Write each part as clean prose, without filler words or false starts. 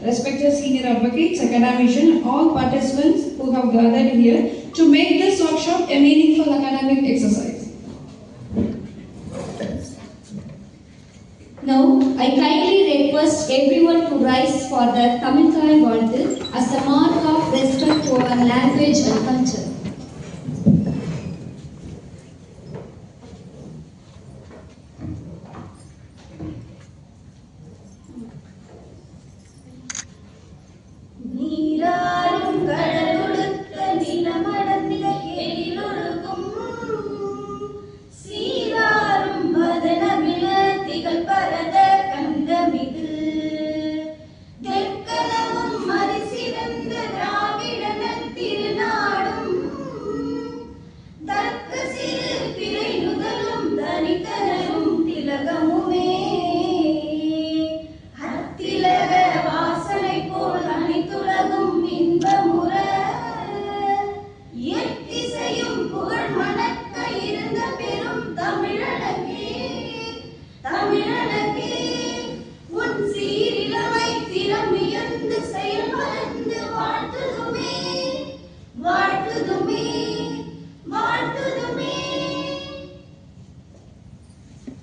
respected senior advocates, academicians, and all participants who have gathered here to make this workshop a meaningful academic exercise. Now, I kindly request everyone to rise for the Tamilkai Valtu as a mark of respect to our language and culture.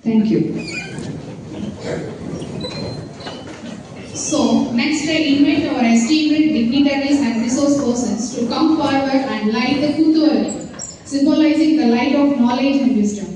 Thank you. So, next I invite our esteemed dignitaries and resource persons to come forward and light the Kuthuvalu, symbolizing the light of knowledge and wisdom.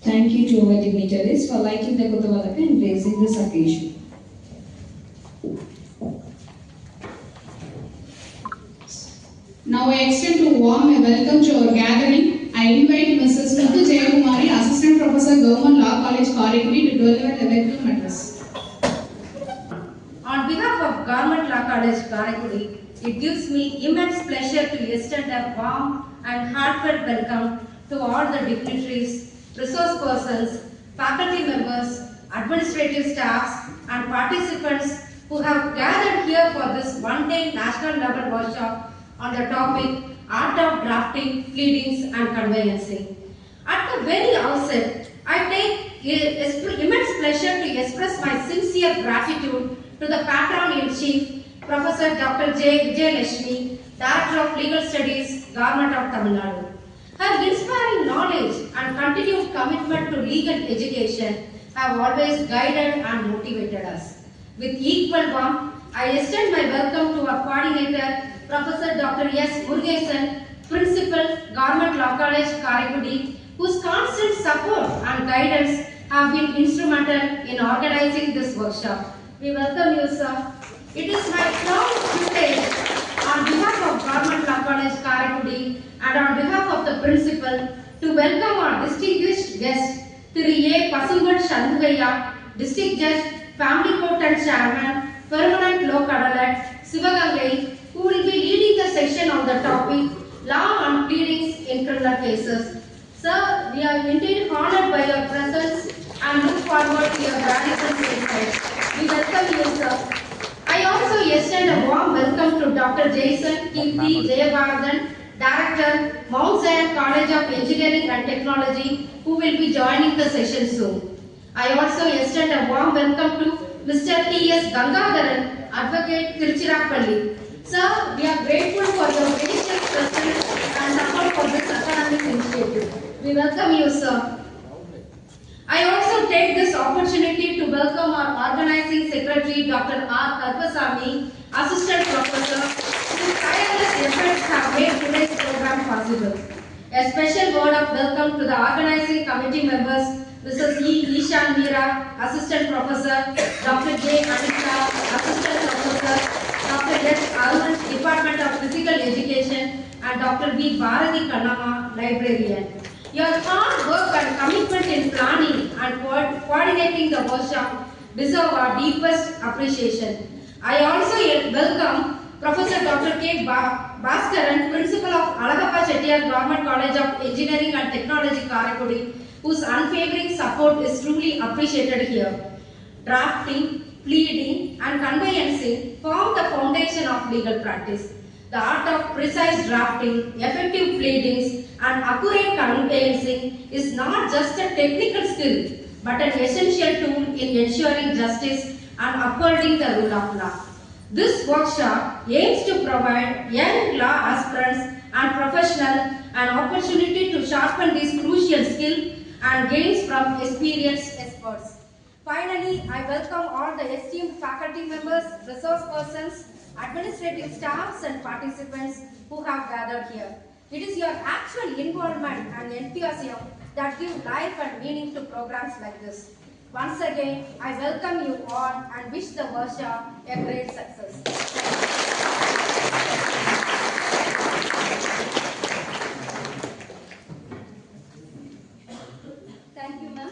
Thank you to our dignitaries for lighting the Kuthuvalaka and raising this occasion. Now I extend a warm welcome to our gathering. I invite Mrs. Muthu Jayakumari, Assistant Professor, Government Law College, Karikudi, to deliver the welcome address. On behalf of Government Law College, Karikudi, it gives me immense pleasure to extend a warm and heartfelt welcome to all the dignitaries, resource persons, faculty members, administrative staffs, and participants who have gathered here for this one-day national level workshop on the topic Art of Drafting, Pleadings and Conveyancing. At the very outset, I take immense pleasure to express my sincere gratitude to the Patron-in-Chief, Professor Dr. J. Vijayalakshmi, Director of Legal Studies, Government of Tamil Nadu. Her inspiring knowledge and continued commitment to legal education have always guided and motivated us. With equal warmth, I extend my welcome to our coordinator, Professor Dr. S. Murugesan, Principal, Government Law College, Karikudi, whose constant support and guidance have been instrumental in organizing this workshop. We welcome you, sir. It is my proud privilege on behalf of Government Law College, Karikudi, and on behalf of the Principal to welcome our distinguished guest, Thiru A. Pasungan Shanmugaiah, District Judge, Family Court and Chairman, Permanent Law Cadet, Sivagangai, who will be leading the section on the topic Law and Pleadings in Criminal Cases. Sir, we are indeed honored by your presence and look forward to your valuable insights. We welcome you, sir. I also extend a warm welcome to Dr. Jason Kirti Jayabharathan, Director, Mount Zion College of Engineering and Technology, who will be joining the session soon. I also extend a warm welcome to Mr. T.S. Gangadharan, Advocate, Tiruchirappalli. Sir, we are grateful for your gracious presence and support for this academic initiative. We welcome you, sir. I also take this opportunity to welcome our Organizing Secretary, Dr. R. Karpasamy, Assistant Professor, whose tireless efforts have made today's program possible. A special word of welcome to the organizing committee members, Mrs. E. Ishan Meera, Assistant Professor, Dr. J. Anita, Assistant Professor, Dr. S. Arun, Department of Physical Education, and Dr. B. Bharati Kannama, Librarian. Your hard work and commitment in planning and coordinating the workshop deserve our deepest appreciation. I also welcome Professor Dr. K. Bhaskaran, Principal of Alagappa Chettiar Government College of Engineering and Technology, Karaikudi, whose unwavering support is truly appreciated here. Drafting, pleading, and conveyancing form the foundation of legal practice. The art of precise drafting, effective pleadings, and accurate conveyancing is not just a technical skill, but an essential tool in ensuring justice and upholding the rule of law. This workshop aims to provide young law aspirants and professionals an opportunity to sharpen this crucial skill and gains from experienced experts. Finally, I welcome all the esteemed faculty members, resource persons, administrative staffs and participants who have gathered here. It is your actual involvement and enthusiasm that give life and meaning to programs like this. Once again, I welcome you all and wish the workshop a great success. Thank you, ma'am.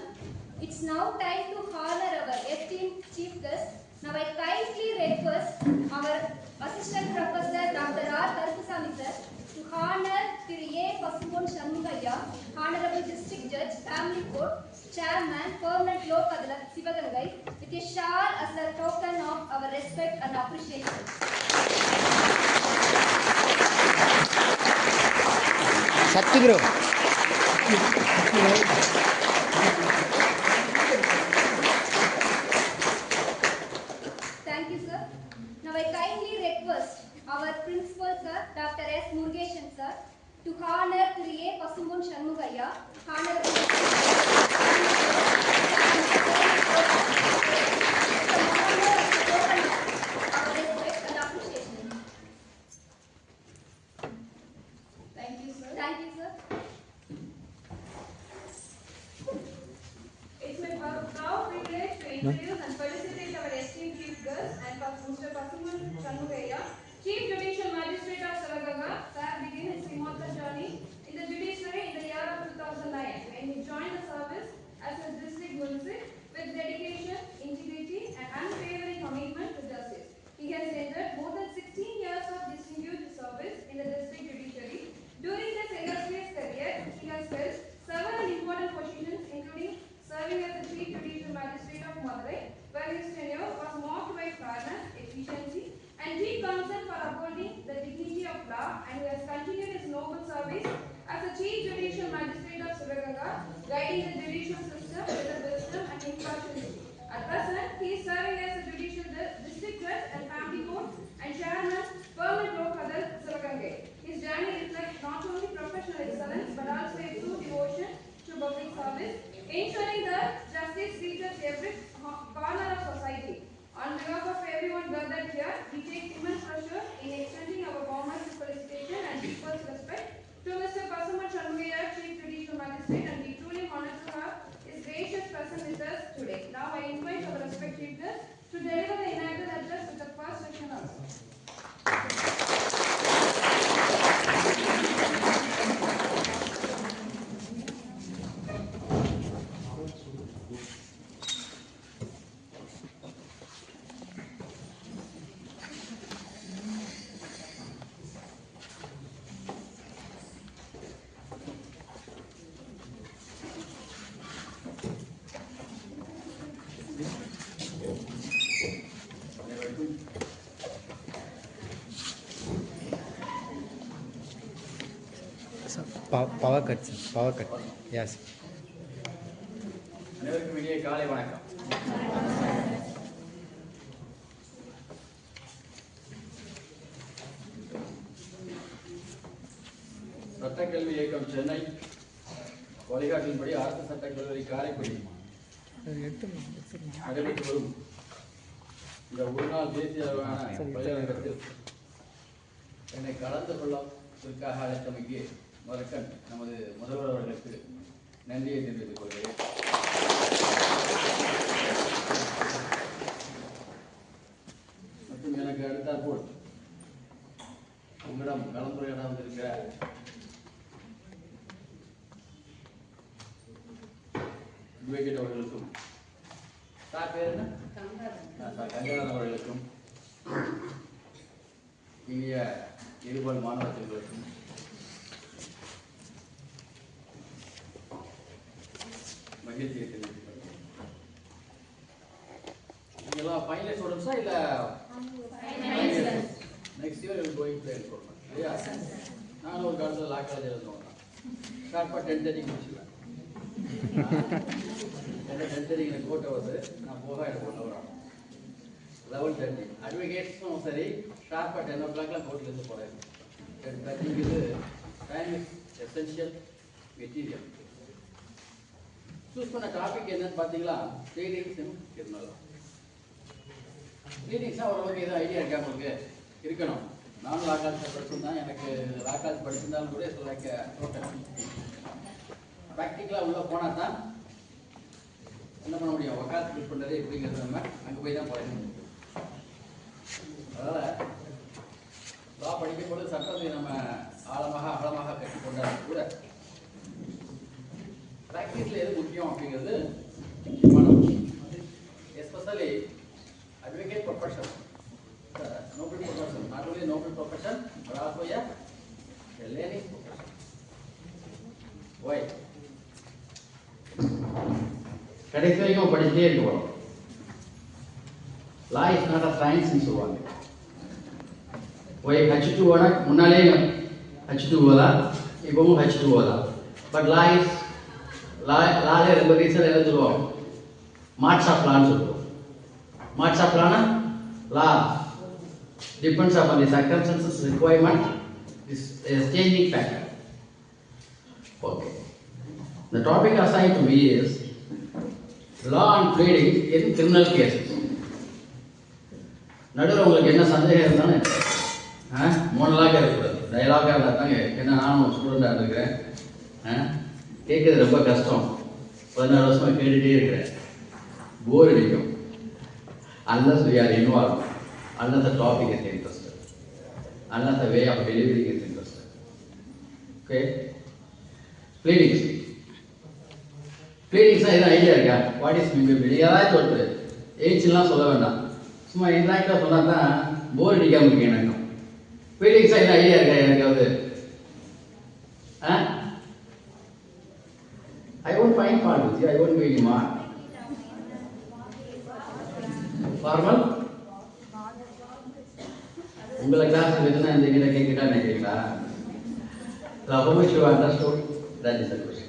It's now time to honor our esteemed chief guest. Now I kindly request our Assistant Professor Dr. R. Karupasamy sir to honor Thiru A. Pasumon Shanmugaiah, Honorable District Judge, Family Court, Chairman, Permanent Lok Adalat, Sivagangai, with a shawl as a token of our respect and appreciation. Shakti bro. Thank you, sir. Now I kindly request our Principal Sir, Dr. S. Murugeshan sir, to honor Thiru A. Pasumon Shanmugaiah, Honorable Thank you, sir. Thank you, sir. It's my proud privilege to introduce and felicitate our esteemed chief guest and Mr. Pasumon Shanmugaiah, Chief Judicial Magistrate of Sivaganga. Sir began his immortal journey in the judiciary in the year of 2009 when he joined the service as a district magistrate with dedication, integrity, and unwavering commitment to justice. He has rendered more than 16 years of distinguished service in the district judiciary. During his illustrious career, he has held several important positions, including serving as the Chief Judicial Magistrate of Madurai, where his tenure was marked by fairness, efficiency, and deep concern for upholding the dignity of law, and he has continued his noble service as the Chief Judicial Magistrate of Sivaganga, guiding the judicial system with the wisdom and impartiality. At present, he is serving as the Judicial District Judge and Family Court and Chairman, Permanent Lok Adalat, Sivaganga. His journey reflects not only professional excellence but also a true devotion to public service, ensuring that justice reaches every corner of society. On behalf of everyone gathered here, we take immense pleasure in extending our warmest felicitation and deepest respect to Mr. Pasumon Shanmugaiah, Chief Judicial Magistrate, and we truly honored to have his gracious presence with us today. Now I invite our respected guest to deliver the inaugural address with the first session also. Power cut, sir. Power cut. Yes. அனைவருக்கும் இனிய காலை வணக்கம். சட்டக்கல்வி இயக்கம் சென்னை வழிகாட்டின்படி அரசு சட்டக்கல்லூரி காரைக்குடி நடைபெற்று வரும் இந்த ஒரு நாள் தேசிய அளவிலான பயிலரங்கத்தில் என்னை கலந்து கொள்ளதற்காக அழைத்தமைக்கு முதற்கண் நமது முதல்வர் அவர்களுக்கு நன்றியை தெரிவித்துக் கொள்கிறேன். மற்றும் எனக்கு அடுத்தாற்போல் உங்களிடம் கலந்துரையாட வந்திருக்கிற அட்வொகேட் அவர்களுக்கும் சார் பேர் என்ன? கங்கராஜன் அவர்களுக்கும் இனிய இருபால் மாணவர்களுக்கும் மகிழ்ச்சியை தெரிவித்துக் கொள்கிறேன். நீங்களாம் ஃபைனல் ஸ்டூடெண்ட்ஸா இல்ல next year will going to enrolment இல்லையா? நானும் ஒரு காலத்தில் லா காலேஜில் இருந்தோம் தான் ஷார்ப்பாக 10:30 முடிச்சுவேன். 10:30 எனக்கு கோட்டை வருது, நான் போக எனக்கு 1 hour ஆகும். 11:30 அட்வொகேட்ஸும் சரி ஷார்ப்பாக 10 o'clockலாம் கோர்ட்லேருந்து போகிறேன். 10:30 time is essential material. Choose பண்ண டாபிக் என்னன்னு பார்த்தீங்களா? Bleedings in criminal. ப்ளீடிங்ஸ்னால் ஓரளவுக்கு எதுவும் ஐடியா இருக்கா உங்களுக்கு? இருக்கணும். நானும் லா காலேஜ் படிச்சிருந்தேன். எனக்கு லா காலேஜ் படிச்சிருந்தாலும் கூட லைக் ப்ராக்டிக்கலாக உள்ளே போனால் தான் என்ன பண்ண முடியும், வக்காலத்து யூஸ் பண்ணுறது எப்படிங்கிறது நம்ம அங்கே போய் தான் பழக முடியும். அதனால் லா படிக்கும்போது சட்டத்தை நம்ம ஆழமாக கற்றுக்கொண்டாலும் கூட ப்ராக்டிஸில் எது முக்கியம் அப்படிங்கிறது முக்கியமானது. Especially advocate profession, Nobel profession, not only Nobel profession but also a learning profession. Why? கடைசி வரைக்கும் படிச்சுட்டே இருக்கணும். லா இஸ் நாட் அ சயின்ஸ்னு சொல்லுவாங்க. ஒய் H2O முன்னாலே H2O தான், இப்போவும் H2O தான். பட் லாலே ரொம்ப ரீசன் என்ன சொல்லுவோம், மார்ட்ஸ் ஆஃப் லான்னு சொல்லுவோம். மார்ட்ஸ் ஆஃப் லானா law depends upon the circumstances requirement is changing factor. Okay, the topic assigned to me is law and pleading in criminal cases. நடுவில் உங்களுக்கு என்ன சந்தேகம் இருந்தாலும் மோனலாக இருக்கக்கூடாது, டயலாகாக இருந்தால் தாங்க. ஏன்னா நானும் ஸ்டூடெண்டாக இருக்கிறேன், கேட்குறது ரொம்ப கஷ்டம். 14 வருஷமாக கேட்டுகிட்டே இருக்கிறேன், போர் அடிக்கும். unless we are involved, unless the topic is interested, unless the way of delivering is interested. Okay? Pleadings. ப்ளீடிங்ஸ்னால் எதுவும் ஐடியா இருக்கா? What is mean by pleading? ஏதாச்சும் ஒருத்தர் ஏஜ்லாம் சொல்ல வேண்டாம், சும்மா இன்ட்ராக்டாக சொன்னால் தான் போர் அடிக்காமல் இருக்கு எனக்கு. ப்ளீடிங்ஸாக எதுவும் ஐடியா இருக்கா எனக்காவது? I won't find fault with you, I won't be any mark. Formal? உங்களை கிளாஸ் எதுனா இந்த கிட்ட கேட்கிட்டா நினைக்கிறீங்களா? How much you understood? That is the question.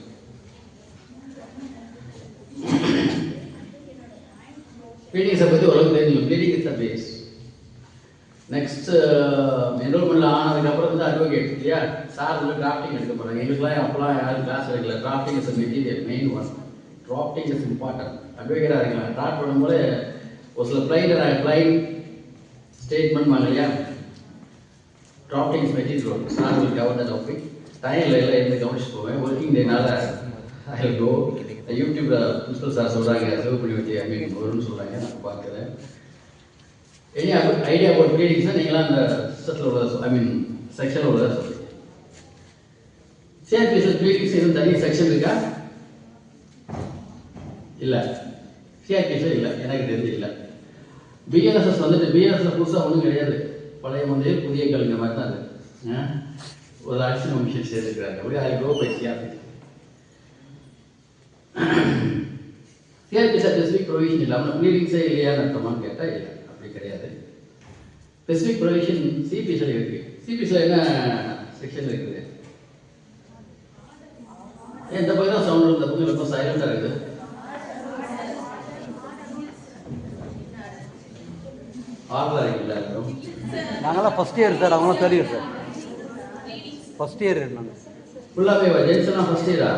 ப்ளீடிங்ஸை பற்றி ஓரளவுக்கு தெரிஞ்சுக்கணும். Pleading is the base. Next என்ரோல்மெண்ட்டில் ஆனதுக்கப்புறம் வந்து அட்வொகேட் இல்லையா, சார் வந்து டிராஃப்டிங் எடுக்க போகிறாங்க. எங்களுக்குலாம் அப்போலாம் யாரும் கிளாஸ் எடுக்கல. Drafting is material, main one. Drafting is important. அட்வொகேட்டாக இருக்கலாம். டிராஃப்ட் பண்ணும்போது ஒரு சில பிளைன் ஸ்டேட்மெண்ட் வாங்க இல்லையா, drafting is material. Sir will cover the topic. டைமில் எல்லாம் இருந்து கவனிச்சு போவேன். ஒர்க்கிங் டேனால ஐ வில் கோ. யூடியூப்ல பிரின்சிபல் சார் சொல்கிறாங்க, சிவப்புலி வச்சு வரும்னு சொல்கிறாங்க, நான் பார்க்குறேன். எனி ஐடியா அபவுட் ப்ளீடிங்ஸ்னால் நீங்களாம் அந்த சிஸ்டத்தில் உள்ள செக்ஷனில் உள்ளதை சொல்லுங்கள். சிஆர்பிஎஸ்ல ப்ளீடிங்ஸ் எதுவும் தனி செக்ஷன் இருக்கா? இல்லை, சிஆர்பிஎஸ்ல இல்லை, எனக்கு தெரிஞ்சு இல்லை. பிஎன்எஸ்எஸ் வந்துட்டு பிஎன்எஸ்ல புதுசாக ஒன்றும் கிடையாது. பழைய மந்தையில் புதிய கல்விங்க மாதிரி தான் அது. ஒரு ஆக்ஷன் கமிஷன் சேர்த்துக்கிறாங்க. அப்படி I go by CRPC. CRPC specific provision இல்லாமல் ப்ளீடிங்ஸே இல்லையான்னு அர்த்தமான்னு கேட்டால் இல்லை, அப்படி கிடையாது. ஸ்பெசிஃபிக் ப்ரொவிஷன் சிபிஎஸ்ல இருக்கு. சிபிஎஸ்ல என்ன செக்ஷன் இருக்குது? இந்த பக்கம் தான் சவுண்ட், இந்த பக்கம் ரொம்ப சைலண்டாக இருக்குது. ஆர்வலாக இருக்குல்ல எல்லாரும்? நாங்களாம் ஃபஸ்ட் இயர் சார், அவங்களாம் third year sir. First year நாங்கள் ஃபுல்லாகவே ஜென்ஸ் எல்லாம் ஃபஸ்ட் இயரா?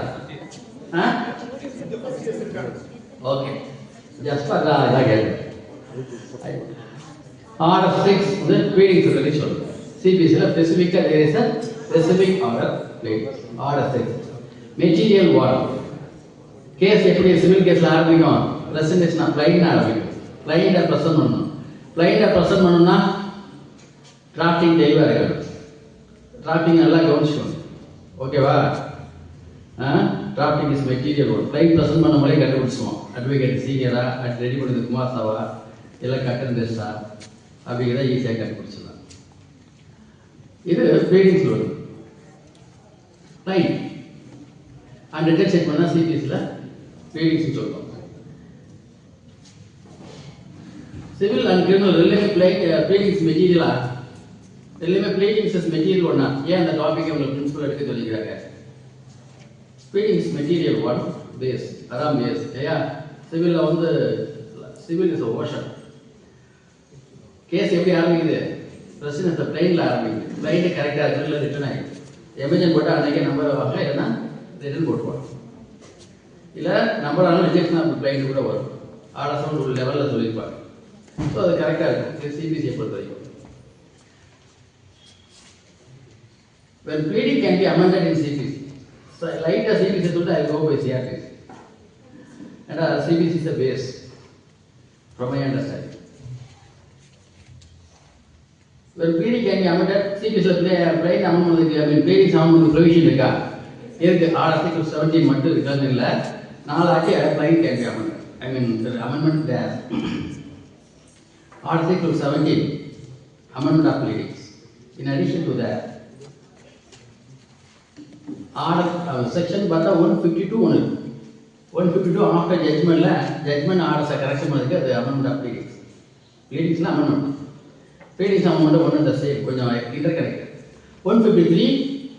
ஓகே, ஜஸ்ட் அதான் கேட்குறேன். ஆர்டர் 6 வந்து ப்ளீடிங்ஸ் பற்றி சொல்லுங்கள். CPCல specific there is a specific order pleadings. Order section. Material what? Case எப்படி சிவில் கேஸ்ல ஆரம்பிக்கும்? பிரசன்டேஷன் ப்ளைண்ட் ஆரம்பிக்கும். ப்ளைண்ட பிரசன்ட் பண்ணணும். ப்ளைண்ட பிரசன்ட் பண்ணனும்னா டிராஃப்டிங் தெளிவா இருக்கணும். டிராஃப்டிங் நல்லா கவனிச்சுக்கணும். ஓகேவா? Drafting is material work. Blind present பண்ண முறையை கண்டுபிடிச்சுவோம். அட்வொகேட் சீனியரா, ரெடி பண்ணது குமார் சாவா, இல்லை கட்டன் பெஸ்டா அப்படிங்கிறத ஈஸியாக கண்டுபிடிச்சிடலாம். இது ப்ளீடிங்ஸ் வரும். ப்ளைண்ட் அண்ட் ரிட்டன் ஸ்டேட்மெண்ட்னா சிபிஎஸ்ல ப்ளீடிங்ஸ் சொல்லுவோம். சிவில் அண்ட் கிரிமினல் ரெண்டுமே ப்ளீடிங்ஸ் மெட்டீரியலா? ரெண்டுமே ப்ளீடிங்ஸ் இஸ் மெட்டீரியல் ஒன்னா? ஏன் அந்த டாபிக் உங்களுக்கு பிரின்சிபல் எடுக்க சொல்லிக்கிறாங்க? ப்ளீடிங்ஸ் மெட்டீரியல் ஒன் பேஸ், அதான் பேஸ். ஏயா சிவில்ல வந்து சிவில் இஸ் ஓஷன். கேஸ் எப்படி ஆரம்பிக்குது? பிரச்சனை பிளைன்ல ஆரம்பிக்குது. பிளைன் கரெக்டாக இருக்குல்ல ரிட்டர்ன் ஆகிடுது. எமர்ஜென்ட் போட்டால் அன்றைக்கே நம்பர் வாங்க, இல்லைன்னா ரிட்டர்ன் போட்டுவாங்க. இல்லை நம்பராலும் ரிஜெக்ஷன் ஆஃப் பிளைன் கூட வரும். ஆர்டர்ஸ் ஒரு லெவலில் சொல்லியிருப்பாங்க. ஸோ அது கரெக்டாக இருக்கும் சிபிசியை பொறுத்த வரைக்கும். When pleading can be amended in CPC. So like the CPC told, I will go by CRPC. And CPC is the base, from my understanding. When pleading can be amended, CPC is plain amendment. I mean, pleading amendment provision இருக்கா? இருக்கு. Article 17 மட்டும் இருக்கான்னு இல்லை. நாலாக்கி plain can be amended. I mean, the amendment there. Article 17, amendment of pleadings. In addition to that, section பார்த்தா 152 ஒன்று 152 after ஜட்மெண்ட்ல judgment ஆர்டர்ஸை correction பண்ணதுக்கு அது அமெண்ட்மெண்ட் ஆஃப் ப்ளீடிங்ஸ். ப்ளீடிங்ஸ்னா அமெண்ட்மெண்ட். ப்ளீடிங்ஸ் அமெண்ட்மெண்ட் ஒன் இந்த சேம் கொஞ்சம் interconnected. 153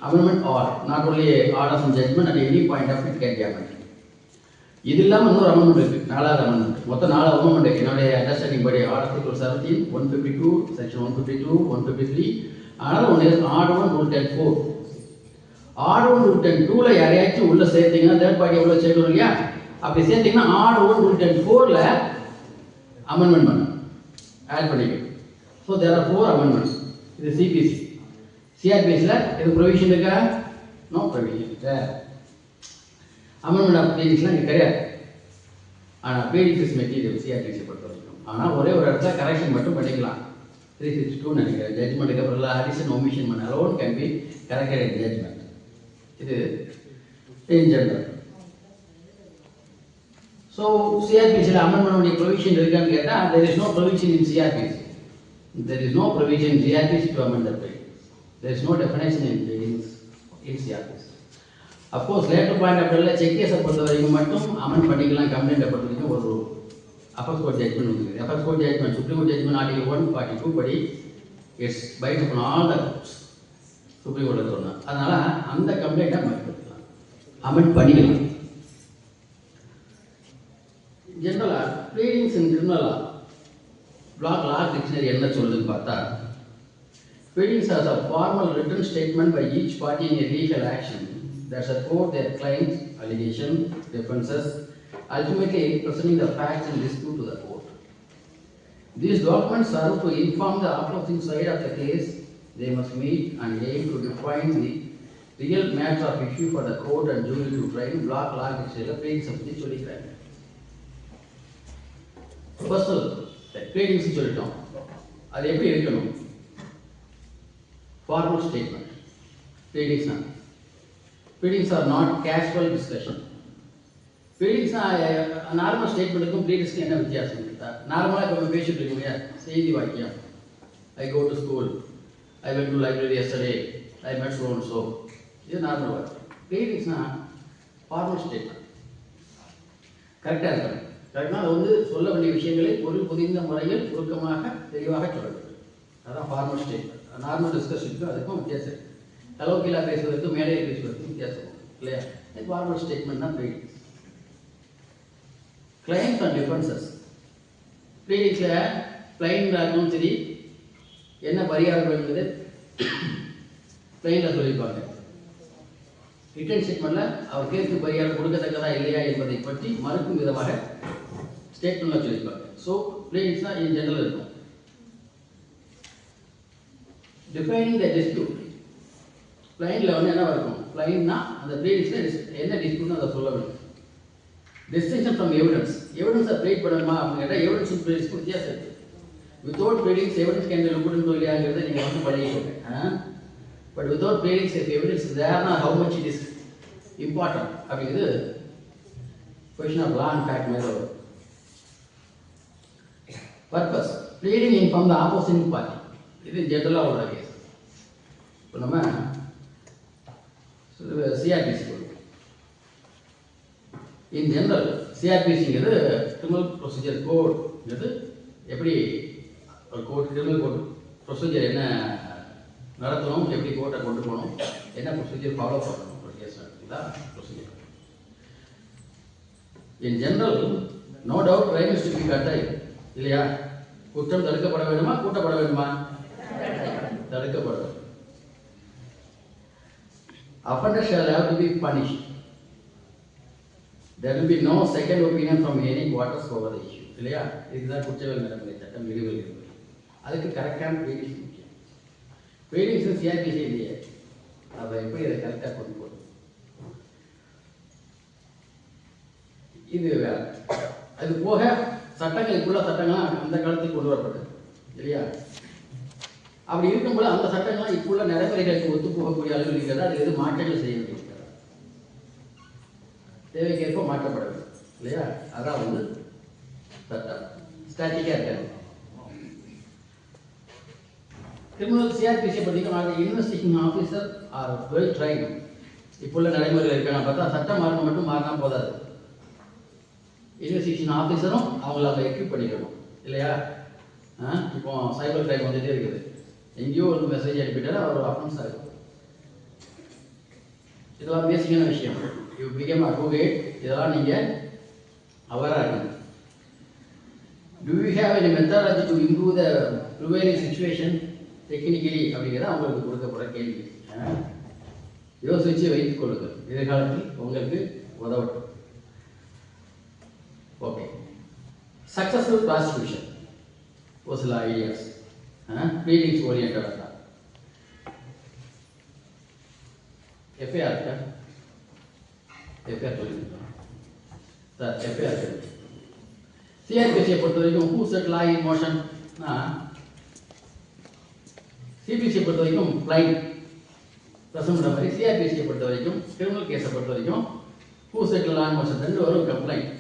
amendment or not only orders and judgment at any point of it can be amend. இது இல்லாமல் இன்னொரு அமெண்ட்மெண்ட் இருக்குது, 4வது அமெண்ட்மெண்ட். மொத்தம் 4 அமெண்ட்மெண்ட் என்னுடைய அண்டர்ஸ்டாண்டிங் படி. Article 17, 152, section 152, 153. ஆனால் ஒன்று ஆர்டர் 1 ரூல் 10(4). ஆர்டர் 1 ரூல் 10(2)ல யாரையாச்சும் உள்ள சேர்த்தீங்கன்னா தேர்ட் பார்ட்டி எவ்வளோ சேர்க்கணும் இல்லையா? அப்படி சேர்த்தீங்கன்னா ஆர்டர் 1 ரூல் 10(4)ல அமெண்ட்மெண்ட் பண்ணணும், ஆட் பண்ணிக்கணும். So there are 4 amendments. இது சிபிசி. சிஆர்பிஎஸ்ல இது ப்ரொவிஷன் இருக்கா? No provision. அமெண்ட்மெண்ட் ஆஃப் ப்ளீடிங்ஸ்லாம் இங்கே கிடையாது. ஆனால் ப்ளீடிங்ஸ் இஸ் மெட்டீரியல் சிஆர்பிஎஸ்ஸை பொறுத்த வரைக்கும். ஆனால் ஒரே ஒரு இடத்துல கரெக்ஷன் மட்டும் பண்ணிக்கலாம். 362 நினைக்கிறேன். ஜட்மெண்ட்டுக்கு அப்புறம் அடிஷன் ஒமிஷன் பண்ண alone can be corrected in judgment. இது இன் ஜெனரல். ஸோ சிஆர்பிஎஸ்சியில் அமெண்ட்மெண்ட் உடைய ப்ரொவிஷன் இருக்கான்னு கேட்டால் there is no provision in CRPC. There is no provision in CRPC to amend the pleadings. There is no definition in pleadings in CRPC. Of course, later point of view, check case பொறுத்த வரைக்கும் மட்டும் amend பண்ணிக்கலாம். Complaint பொறுத்த வரைக்கும் ஒரு apex court judgment வந்துருக்கு. Apex court judgment supreme court judgment article 142 படி it's bind upon all the courts. Supreme கோர்ட்டில் சொன்னால் அதனால அந்த கம்ப்ளைண்ட்டை பண்ணிக்கலாம், அமெண்ட் பண்ணிக்கலாம். ஜென்ரலாக pleadings in criminal law, black law dictionary என்ன சொல்லுதுன்னு பார்த்தா, pleadings as a formal written statement by each party in a legal action that support their claims, allegations, defenses, ultimately presenting the facts and dispute to the court. These documents serve to inform the opposing side of the case. They must meet and aim to define the real matter of issue for the court and jury to try. Block law dictionary pleadings பத்தி சொல்லிக்கிறாங்க. First pleadings சொல்லிட்டோம். அது எப்படி இருக்கணும்? Formal statement. Pleadings are not casual discussion. Pleadings normal ஸ்டேட்மெண்ட்டுக்கும் ப்ளீடிங்ஸ்க்கு என்ன வித்தியாசம் இருக்குதா? நார்மலாக இப்போ பேசிட்டு இருக்கீங்க செய்தி வாக்கியம், I go to school, I went to library yesterday, I met so and so, இது நார்மல் வாக்கியம். ப்ளீடிங்ஸ்னா ஃபார்மல் ஸ்டேட்மெண்ட். கரெக்டாக இருக்கணும். கரெக்டாக அது வந்து சொல்ல வேண்டிய விஷயங்களை ஒரு புதிந்த முறையில் சுருக்கமாக தெளிவாக சொல்ல வேண்டும். அதுதான் ஃபார்மல் ஸ்டேட்மெண்ட். நார்மல் டிஸ்கஷனுக்கும் அதுக்கும் வித்தியாசம் இருக்குது. கலோக்கியலாக பேசுவதற்கும் மேடையில் பேசுவதற்கும் வித்தியாசம் இல்லையா? ஃபார்மல் ஸ்டேட்மெண்ட் தான் ப்ளீடிங்ஸ். Claims and defences. ப்ளீடிங்ஸில் கிளைம்ல இருந்தாலும் சரி, என்ன பரிகாரம் என்பது கிளைமில் சொல்லியிருப்பாங்க. ரிட்டன் ஸ்டேட்மெண்ட்டில் அவர் கேஸுக்கு பரிகாரம் கொடுக்கத்தக்கதா இல்லையா என்பதை பற்றி மறுக்கும் விதமாக ஸ்டேட்மெண்ட்டில் சொல்லியிருப்பாங்க. ஸோ ப்ளீடிங்ஸ் தான் இன் ஜெனரல் இருக்கும். Defining the dispute. பிளைனில் வந்து என்ன இருக்கும்? பிளைன்னா அந்த ப்ளீடிங்ஸில் என்ன டிஸ்பியூட்னு அதை சொல்ல வேண்டும். Distinction from evidence. எவிடன்ஸை ப்ளீட் பண்ணணுமா அப்படின்னு கேட்டால் எவிடன்ஸ் ப்ளீடிங்ஸ்க்கு வித்தியாசம் இருக்குது. Without pleadings evidence can be looked into இல்லையாங்கிறத நீங்கள் வந்து படிக்கணும். பட் வித்தவுட் ப்ளீடிங்ஸ் எவிடன்ஸ் தேர்னா how much it is important அப்படிங்கிறது question of law and fact மேலே வரும். Purpose pleading inform the opposite party. இது ஜென்ரலாக உள்ள கேஸ். இப்போ நம்ம சிஆர்பிசி கொடுக்கும். இன் ஜென்ரல் சிஆர்பிசிங்கிறது கிரிமினல் ப்ரொசீஜர் கோட்ங்கிறது எப்படி ஒரு கோர்ட் கிரிமினல் கோர்ட் ப்ரொசீஜர் என்ன நடத்தணும், எப்படி கோர்ட்டை கொண்டு போகணும், என்ன ப்ரொசீஜர் ஃபாலோ பண்ணணும் ஒரு கேஸ் நடத்துங்களா procedure. In general no doubt crime is to be contained இல்லையா? குற்றம் தடுக்கப்பட வேண்டுமா கூட்டப்பட வேண்டுமா? தடுக்கப்பட வேண்டும். Offenders shall have to be punished. There will be no second opinion from any quarters over the issue. இல்லையா? இதுதான் குற்றவியல் நடைமுறை சட்டம் விரிவில் இருக்குது. அதுக்கு கரெக்டான ப்ளீடிங்ஸ் முக்கியம். ப்ளீடிங்ஸ் சிஆர்பிசி இல்லையே, அதை எப்படி அதை கரெக்டாக கொண்டு போகணும், இது வேற. அது போக சட்டங்கள் இப்போ உள்ள சட்டங்கள்லாம் அந்த காலத்துக்கு கொண்டு வரப்பட்டது இல்லையா? அப்படி இருக்கும்போது அந்த சட்டங்கள்லாம் இப்போ உள்ள நடைமுறைகளுக்கு ஒத்து போகக்கூடிய அளவில் இருக்கிறதா, அது எது மாற்றங்கள் செய்ய வேண்டியிருக்கிறதா, தேவைக்கேற்ப மாற்றப்பட வேண்டும் இல்லையா? அதான் வந்து சட்டம் ஸ்டாட்டிக்காக இருக்காது. கிரிமினல் சிஆர்பிசியை பார்த்தீங்கன்னா அது investigation officer are well train. இப்போ உள்ள நடைமுறையில் இருக்காங்க பார்த்தா சட்டம் மாறணும் மட்டும் மாறினா போதாது. இன்வெஸ்டிகேஷன் ஆஃபீஸரும் அவங்கள அதை எக்யூப் பண்ணிக்கணும் இல்லையா? இப்போ சைபர் கிரைம் வந்துகிட்டே இருக்குது. எங்கேயோ ஒரு மெசேஜ் அனுப்பிட்டாலும் அவர் அஃபென்ஸ் ஆகும். இதெல்லாம் பேசிக்கான விஷயம். யூ பிகம் அட்வொகேட், இதெல்லாம் நீங்கள் அவராக இருக்கணும். Do you have any methodology to improve the prevailing situation technically அப்படிங்கிறத அவங்களுக்கு கொடுக்கப்படுற கேள்வி. யோசிச்சு வைத்துக் கொள்ளுங்கள், எதிர்காலத்தில் உங்களுக்கு உதவட்டும். ஓகே, சக்சஸ்ஃபுல் ப்ராசிக்யூஷன் ஒரு சில ஐடியாஸ் ப்ளீடிங்ஸ் ஓரியன்டாக தான். எஃப்ஐஆர் இருக்கா? எஃப்ஐஆர் சொல்லியிருக்கோம் சார். எஃப்ஐஆர் இருக்கு. சிஆர்பிசியை பொறுத்த வரைக்கும் ஹூ செட் லா இன் மோஷன்னா, சிபிசியை பொறுத்த வரைக்கும் பிளைன் பிரசம்ன்ற மாதிரி, சிஆர்பிசியை பொறுத்த வரைக்கும் கிரிமினல் கேஸை பொறுத்த வரைக்கும் who set law in motion ரெண்டு வரும். கம்ப்ளைண்ட்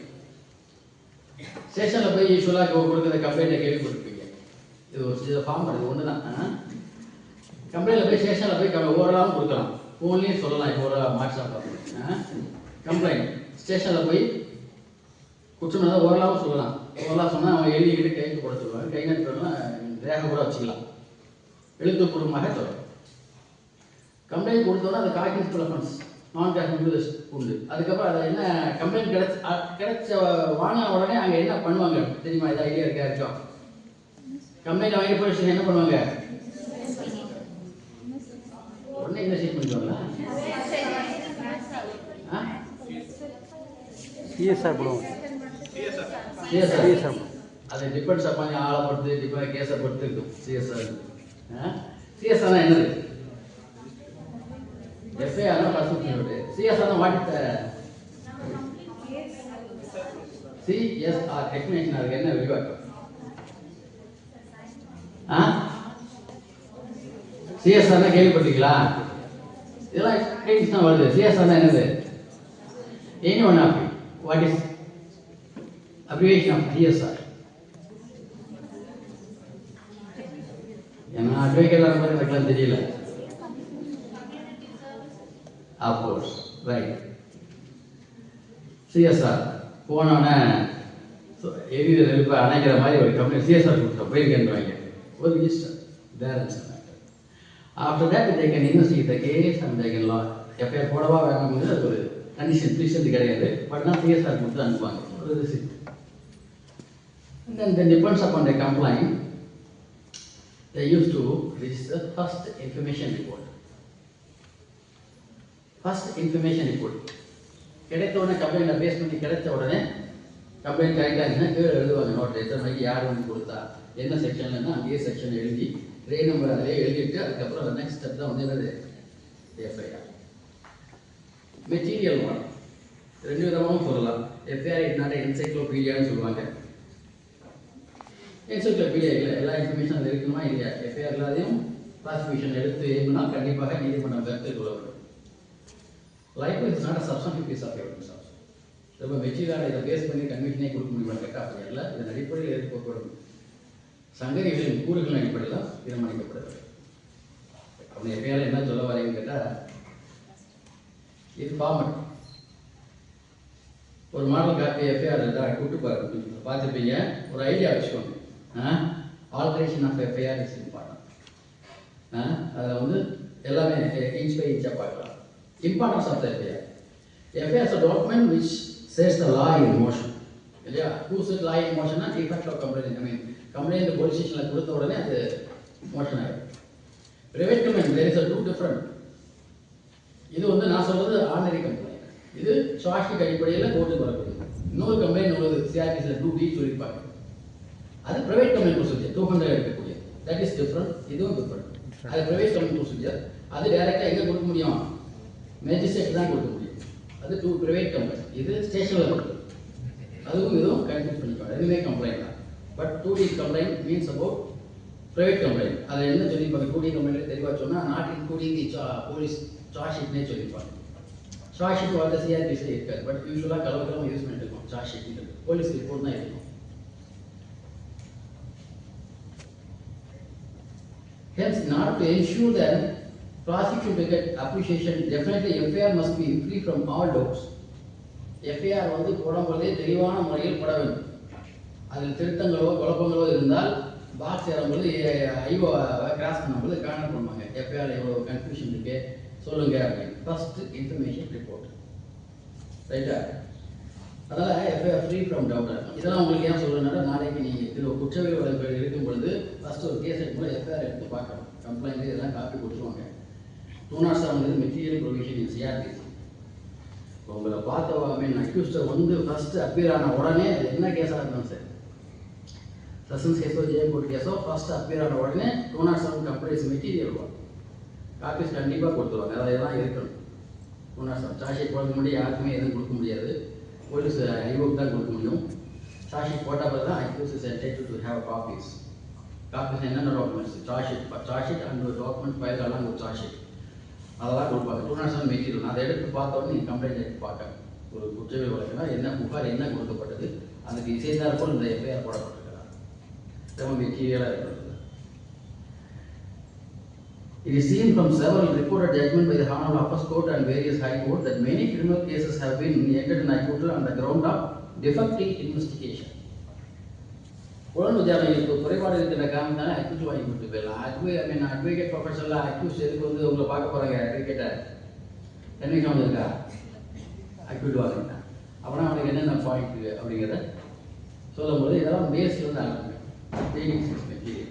ஸ்டேஷனில் போய் யூஸ்வலாக கொடுக்குற கம்ப்ளைண்ட்டை கேள்விப்பட்டிருப்பீங்க. இது ஒரு ஃபார்ம் அது ஒன்று தான். கம்ப்ளைண்ட்டில் போய் ஸ்டேஷனில் போய் ஓரளவு கொடுக்கலாம், ஃபோன்லேயும் சொல்லலாம். இப்போ ஒரு வாட்ஸ்அப்பில் கம்ப்ளைண்ட் ஸ்டேஷனில் போய் குற்றம் தான் ஓரளவு சொல்லலாம். ஓரளவு சொன்னால் அவங்க எழுதிக்கிட்டு கைக்கு கூட சொல்லுவாங்க. கை நட்டுலாம் ரேகை கூட வச்சுக்கலாம், எழுத்துப்பூர்வமாக சொல்லலாம். கம்ப்ளைண்ட் கொடுத்தோன்னா அது காக்னிசபிள் அஃபென்ஸ், நான் காக்னிசபிள் உண்டு. அதுக்கப்புறம் அதை என்ன கம்ப்ளைண்ட் கிடைச்ச வாங்கின உடனே அங்கே என்ன பண்ணுவாங்க தெரியுமா? இது ஐடியா இருக்கா? இருக்கோம். கம்ப்ளைண்ட் வாங்கி போலீஸ் ஸ்டேஷன் என்ன பண்ணுவாங்க? உடனே இன்வெஸ்டிகேட் பண்ணிக்குவாங்களா? சிஎஸ்ஆர் போடுவோம். சிஎஸ்ஆர் அது டிபெண்ட்ஸ் அப்பான் ஆளை பொறுத்து, டிபெண்ட் கேஸை பொறுத்து இருக்கும். சிஎஸ்ஆர் சிஎஸ்ஆர்னா என்னது? எஃப்ஐஆர்னா பர்சன்ட். சிஎஸ்ஆர்னா வாட் சிஎஸ்ஆர் டெக்னிஷன், அதுக்கு என்ன விரிவாக்கம்? சிஎஸ்ஆர்னா கேள்விப்பட்டீங்களா? இதெல்லாம் எக்ஸ்பிளைன்ஸ் தான் வருது. சிஎஸ்ஆர்னா என்னது? Any one of you, what is abbreviation of CSR? ஏன்னா அட்வொகேட் ஆன மாதிரி எனக்குலாம் தெரியல. Of course, right. CSR போனோன்னே எரியிற நெருப்பை அணைக்கிற மாதிரி ஒரு கம்பெனி சிஎஸ்ஆர் கொடுத்தோம், போயிருக்கேன்னுவாங்க. ஒரு register there is after that they can investigate the case and they can law. FIR போடவா வேணுங்கிறது அது ஒரு கண்டிஷன் ப்ரீசென்ட் கிடையாது. பட் நான் சிஎஸ்ஆர் கொடுத்து அனுப்புவாங்க ஒரு receipt. And then depends upon the complaint, they used to register first information report. First information report கிடைத்த உடனே கம்ப்ளைண்ட்டை பேஸ் பண்ணி கிடைச்ச உடனே கம்ப்ளைண்ட் கரெக்டாக இருந்தால் கீழே எழுதுவாங்க நோட். எத்தனை மணிக்கு யார் வந்து கொடுத்தா, என்ன செக்ஷன்லன்னா அங்கேயே செக்ஷன் எழுதி ரே நம்பர் அதிலே எழுதிட்டு அதுக்கப்புறம் நெக்ஸ்ட் ஸ்டெப் தான் வந்து என்னது எஃப்ஐஆர். மெட்டீரியல் ஒன் ரெண்டு விதமாகவும் சொல்லலாம். எஃப்ஐஆர் இட்னால என்சைக்ளோபீடியான்னு சொல்லுவாங்க. என்சைக்ளோபீடியாவில் எல்லா இன்ஃபர்மேஷன் அதில் இருக்கணுமா இல்லையா? எஃப்ஐஆர் எல்லாத்தையும் கிளாசிஃபிகேஷன் எடுத்து எழுதுனா கண்டிப்பாக நீதிமன்றம் கருத்தில் கொள்ள வேண்டும். Life is not a substantive piece of evidence also. ரொம்ப மெட்டீரியலாக இதை பேஸ் பண்ணி கன்விஷனே கொடுக்க முடியுமா கேட்டால் அப்படி இல்லை. இதன் அடிப்படையில் ஏற்படும் சங்கதிகளின் கூறுகளின் அடிப்படையில் தான் தீர்மானிக்கப்படுது. அப்படி எஃப்ஐஆர் என்ன சொல்ல வரீங்கன்னு கேட்டால் இது ஃபார்மட். ஒரு மாடல் காப்பி எஃப்ஐஆர் தான் கூட்டு பார்த்துருப்பீங்க. ஒரு ஐடியா வச்சுக்கோங்க. Alteration of FIR is important. அதில் வந்து எல்லாமே இன்ச் பை இன்ச்சாக பார்க்கலாம். Importance of the FIR. FIR is a document which சேஸ் த லா இன் மோஷன். இல்லையா? ஹூ செட் லா இன் மோஷன்னா defect of complaint. I mean complaint police ஸ்டேஷனில் கொடுத்த உடனே அது மோஷன் ஆகிடும். Private complaint there is a two different. இது வந்து நான் சொல்கிறது ஆர்டினரி கம்ப்ளைண்ட். இது சார்ஜ் அடிப்படையில் கோர்ட்டுக்கு வரக்கூடியது. இன்னொரு கம்ப்ளைண்ட் உள்ளது சிஆர்பிசியில் 2D சொல்லியிருப்பாங்க. அது பிரைவேட் கம்ப்ளைண்ட் ப்ரொசீஜர் 200 எடுக்கக்கூடியது. That is different. இதுவும் டிஃப்ரெண்ட். அது பிரைவேட் கம்ப்ளைண்ட் ப்ரொசீஜர். அது டைரெக்டாக எங்கே கொடுக்க முடியும்? மேஜிஸ்ட்ரேட் தான் கொடுக்க முடியும். அது பிரைவேட் கம்ப்ளைண்ட். இது ஸ்டேஷனில் கொடுக்குது. அதுவும் இதுவும் கன்ஃபியூஸ் பண்ணிக்கோங்க. ரெண்டுமே கம்ப்ளைண்ட் தான். But 2D complaint means about private complaint. அதை என்ன சொல்லியிருப்பாங்க? 2D கம்ப்ளைண்ட் தெளிவாக சொன்னால் not including the police charge ஷீட்னே சொல்லியிருப்பாங்க. சார்ஜ் ஷீட் வந்து சிஆர்பிசி இருக்காது. பட் யூஸ்வலாக கலவரம் யூஸ் பண்ணிட்டு இருக்கோம். சார்ஜ் ஷீட் போலீஸ் ரிப்போர்ட் தான் இருக்கும். Hence, in order to ensure that prosecution get appreciation, definitely FIR must be free from all doubts. FIR வந்து போடும்போதே தெளிவான முறையில் போட வேண்டும். அதில் திருத்தங்களோ குழப்பங்களோ இருந்தால் பாக்ஸ் ஏறும்போது ஐஓ கிராஸ் பண்ணும்போது காண பண்ணுவாங்க. FIR எவ்வளோ கன்ஃபியூஷன் இருக்கு சொல்லுங்க அப்படின்னு. First information report. ரைட்டா? அதனால் எஃப்ஐஆர் ஃப்ரீ ஃப்ரம் டவுட். இதெல்லாம் உங்களுக்கு ஏன் சொல்கிறதுனால நாளைக்கு நீங்கள் இதில் குற்றவியல் வழக்குகள் இருக்கும் பொழுது ஃபஸ்ட்டு ஒரு கேஸ் எடுக்கும்போது எஃப்ஐஆர் எடுத்து பார்க்கணும். கம்ப்ளைண்ட் இதெல்லாம் காப்பி கொடுத்துருவாங்க. 207 மெட்டீரியல் ப்ரொவிஷன் இன் சிஆர்பிசி. உங்களை பார்த்த மீன் அக்யூஸ்டர் வந்து ஃபஸ்ட்டு அப்பியர் ஆன உடனே என்ன கேஸாக இருந்தாலும் சரி, செஷன்ஸ் கேஸோ ஜெயம் கோர்ட் கேஸோ ஃபஸ்ட்டு அப்பியர் ஆன உடனே 207 கம்ப்ளைண்ட்ஸ் மெட்டீரியல் வரும். காப்பீஸ் கண்டிப்பாக கொடுத்துருவாங்க. அதாவது இதெல்லாம் இருக்கணும். 207 சார்ஜ் ஷீட் போடுறதுக்கு முன்னாடி யாருக்குமே எதுவும் கொடுக்க முடியாது. போலீஸ் ஐஓக்கு தான் கொடுக்க முடியும். சார்ஜ் ஷீட் போட்ட பிறகு தான் accused is entitled to have copies. Copies என்னென்ன documents? Charge sheet and document file எல்லாம் ஒரு சார்ஜ் ஷீட் அதெல்லாம் கொடுப்பாங்க. 207 மெட்டீரியல் அதை எடுத்து பார்த்தோன்னே நீங்கள் கம்ப்ளைண்ட் எடுத்து பார்க்கணும். ஒரு குற்றவியல் வழக்குனா என்ன புகார், என்ன கொடுக்கப்பட்டது, அதுக்கு இசைந்தாற்போல் இந்த எஃப்ஐஆர் போடப்பட்டிருக்கிறார். ரொம்ப மெட்டீரியலாக இருக்கிறது. It is seen from several reported judgments by the Honorable Upper Court and various High Court that many criminal cases have been entered in acquittal on the ground of defective investigation. உடல் விசாரணைகளுக்கு குறைபாடு இருக்கிற காரணத்தால் accuse வாங்கி கொடுத்து போயிடலாம். Advocate ப்ரொஃபஷனில் accuse எதுக்கு வந்து உங்களை பார்க்க போகிறாங்க? அட்வொகேட்டை என்னைக்கு வந்திருக்கா அக்யூட் வாங்கிட்டேன் அப்படின்னா அவனுக்கு என்னென்ன பாயிண்ட் அப்படிங்கிறத சொல்லும்போது இதெல்லாம் பேஸில் வந்து ஆரம்பிக்கும். மெட்டீரியல்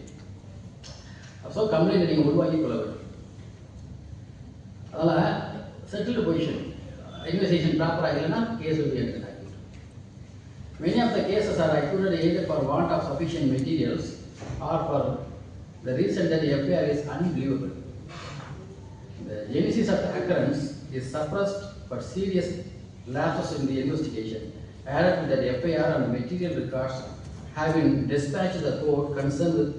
ஸோ கம்ப்ளைண்ட் நீங்கள் உருவாக்கி கொள்ள வேண்டும். அதனால் செட்டில்டு பொசிஷன் இன்வெஸ்டிகேஷன் ப்ராப்பராக இல்லைன்னா case will be entered. Many of the cases are acquitted either for want of sufficient materials or for the reason that the FIR is unbelievable. The genesis of the occurrence is suppressed but serious lapses in the investigation added to that FIR and material records have been dispatched to the court concerned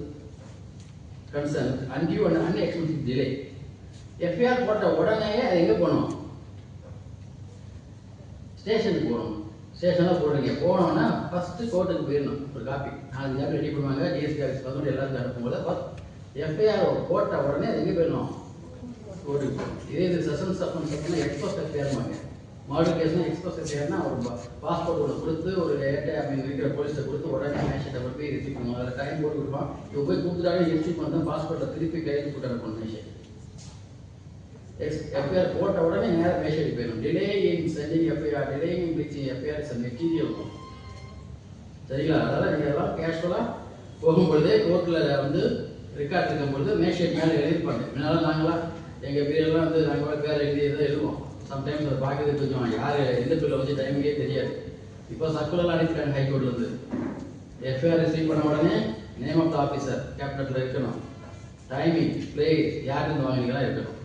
undue and unexpected delay. FIR போட்ட உடனேயே அது எங்கே போகணும்? ஸ்டேஷனுக்கு போகணும். ஸ்டேஷனில் போடுறீங்க. போனோன்னா ஃபஸ்ட்டு கோர்ட்டுக்கு போயிடணும். ஒரு காப்பி 4 காப்பி ரெடி பண்ணுவாங்க. டிஎஸ்பி ஆஃபீஸ் வந்து எல்லாத்தையும் அனுப்பும்போது ஃபஸ்ட் எஃப்ஐஆர் போட்ட உடனே அது எங்கே போயிடணும்? கோர்ட்டுக்கு போகணும். இதே இது செஷன்ஸ் அப்னு சொன்னால் எக்ஸ்போஸ் எஃப்ஐஆர்வாங்க. மர்டர் கேஸ்னால் எக்ஸ்போஸ் எஃப்ஐஆர்னா ஒரு பாஸ்போர்ட் ஒன்று கொடுத்து ஒரு அப்படின்னு இருக்கிற போலீஸை கொடுத்து உடனே மேஷத்தை போய் ரிசீவ் பண்ணுவோம். அதில் டைம் போட்டு கொடுப்போம். இப்போ போய் கொடுத்துட்டாலே ரிசீவ் பண்ணால் பாஸ்போர்ட்டை திருப்பி கையில் போட்டு மேஷன். எஃப்ஐஆர் போட்ட உடனே நேராக மேஷேஜ் போயிடும். Delay in sending FIR, delay in reaching FIR is material. சரிங்களா? அதனால் நீங்கள் எல்லாம் கேஷுவலாக போகும்பொழுதே கோர்ட்டில் வந்து ரெக்கார்ட் இருக்கும்பொழுது மேஷேட் மேலே எழுதிப்பாங்க. முன்னாலும் நாங்களாம் எங்கள் பீரியட்லாம் வந்து நாங்கள் பேர் எழுதி தான் எழுதுவோம். சம்டைம்ஸ் அதை பார்க்கறது கொஞ்சம் யார் எந்த பில்லை வச்சு டைமுக்கே தெரியாது. இப்போ சர்க்குலர்லாம் அனுப்பிட்டாங்க ஹைகோர்ட்லேருந்து. எஃப்ஐஆர் ரிசீவ் பண்ண உடனே நேம் ஆஃப் த ஆஃபீஸர் கேபினட்டில் இருக்கணும். டைமிங், பிளேஸ், யார் இருந்து வாங்கினீங்களா இருக்கணும்.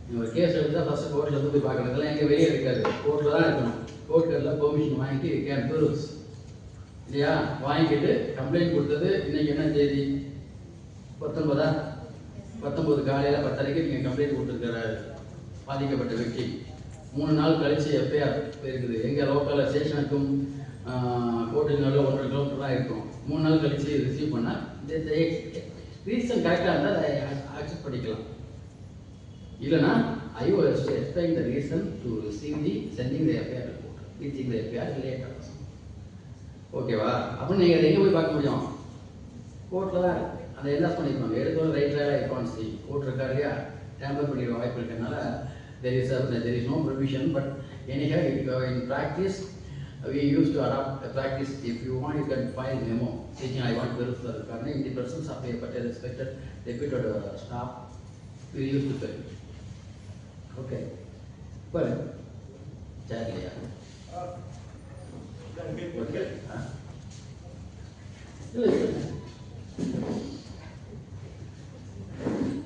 நீங்கள் ஒரு கேஸ் எடுத்தால் ஃபஸ்ட்டு கோர்ட்டில் இருந்து போய் பார்க்கணும். இதெல்லாம் எங்கே வெளியே இருக்காது, கோர்ட்டில் தான் இருக்கணும். கோர்ட்டில் பெர்மிஷன் வாங்கிட்டு கேன் ப்ரூவ்ஸ் இல்லையா, வாங்கிக்கிட்டு கம்ப்ளைண்ட் கொடுத்தது இன்னைக்கு என்ன தேதி 19 காலையில் 10:30 நீங்கள் கம்ப்ளைண்ட் கொடுத்துருக்கிற பாதிக்கப்பட்ட వ్యక్తి 3 நாள் கழிச்சு எஃப்ஐஆர் இருக்குது. எங்கள் லோக்கல் ஸ்டேஷனுக்கும் கோர்ட்டுக்கு நல்ல 1.5 கிலோமீட்டர் தான் இருக்கும். 3 நாள் கழிச்சு ரிசீவ் பண்ணால் ரீசன் கரெக்டாக இருந்தால் அதை அக்செப்ட் பண்ணிக்கலாம். இல்லைனா IO has to explain the reason to receive the sending the FIR report, reaching the FIR later. ஓகேவா? அப்போ நீங்கள் அதை எங்கே போய் பார்க்க முடியும்? கோர்ட்டில் தான் அதை என்லாஸ் பண்ணிக்கணும். எடுத்தோம் ரைட்டில் ஐகான்சி கோர்ட் இருக்கா இல்லையா, டேம்பர் பண்ணிடுற வாய்ப்பு இருக்கிறதுனால there is no provision, but anyhow in practice we used to adopt a practice. If you want, you can file memo saying I want to verify the in the presence of a respected deputed staff. We used to file. Okay. Well, Charlie. Okay.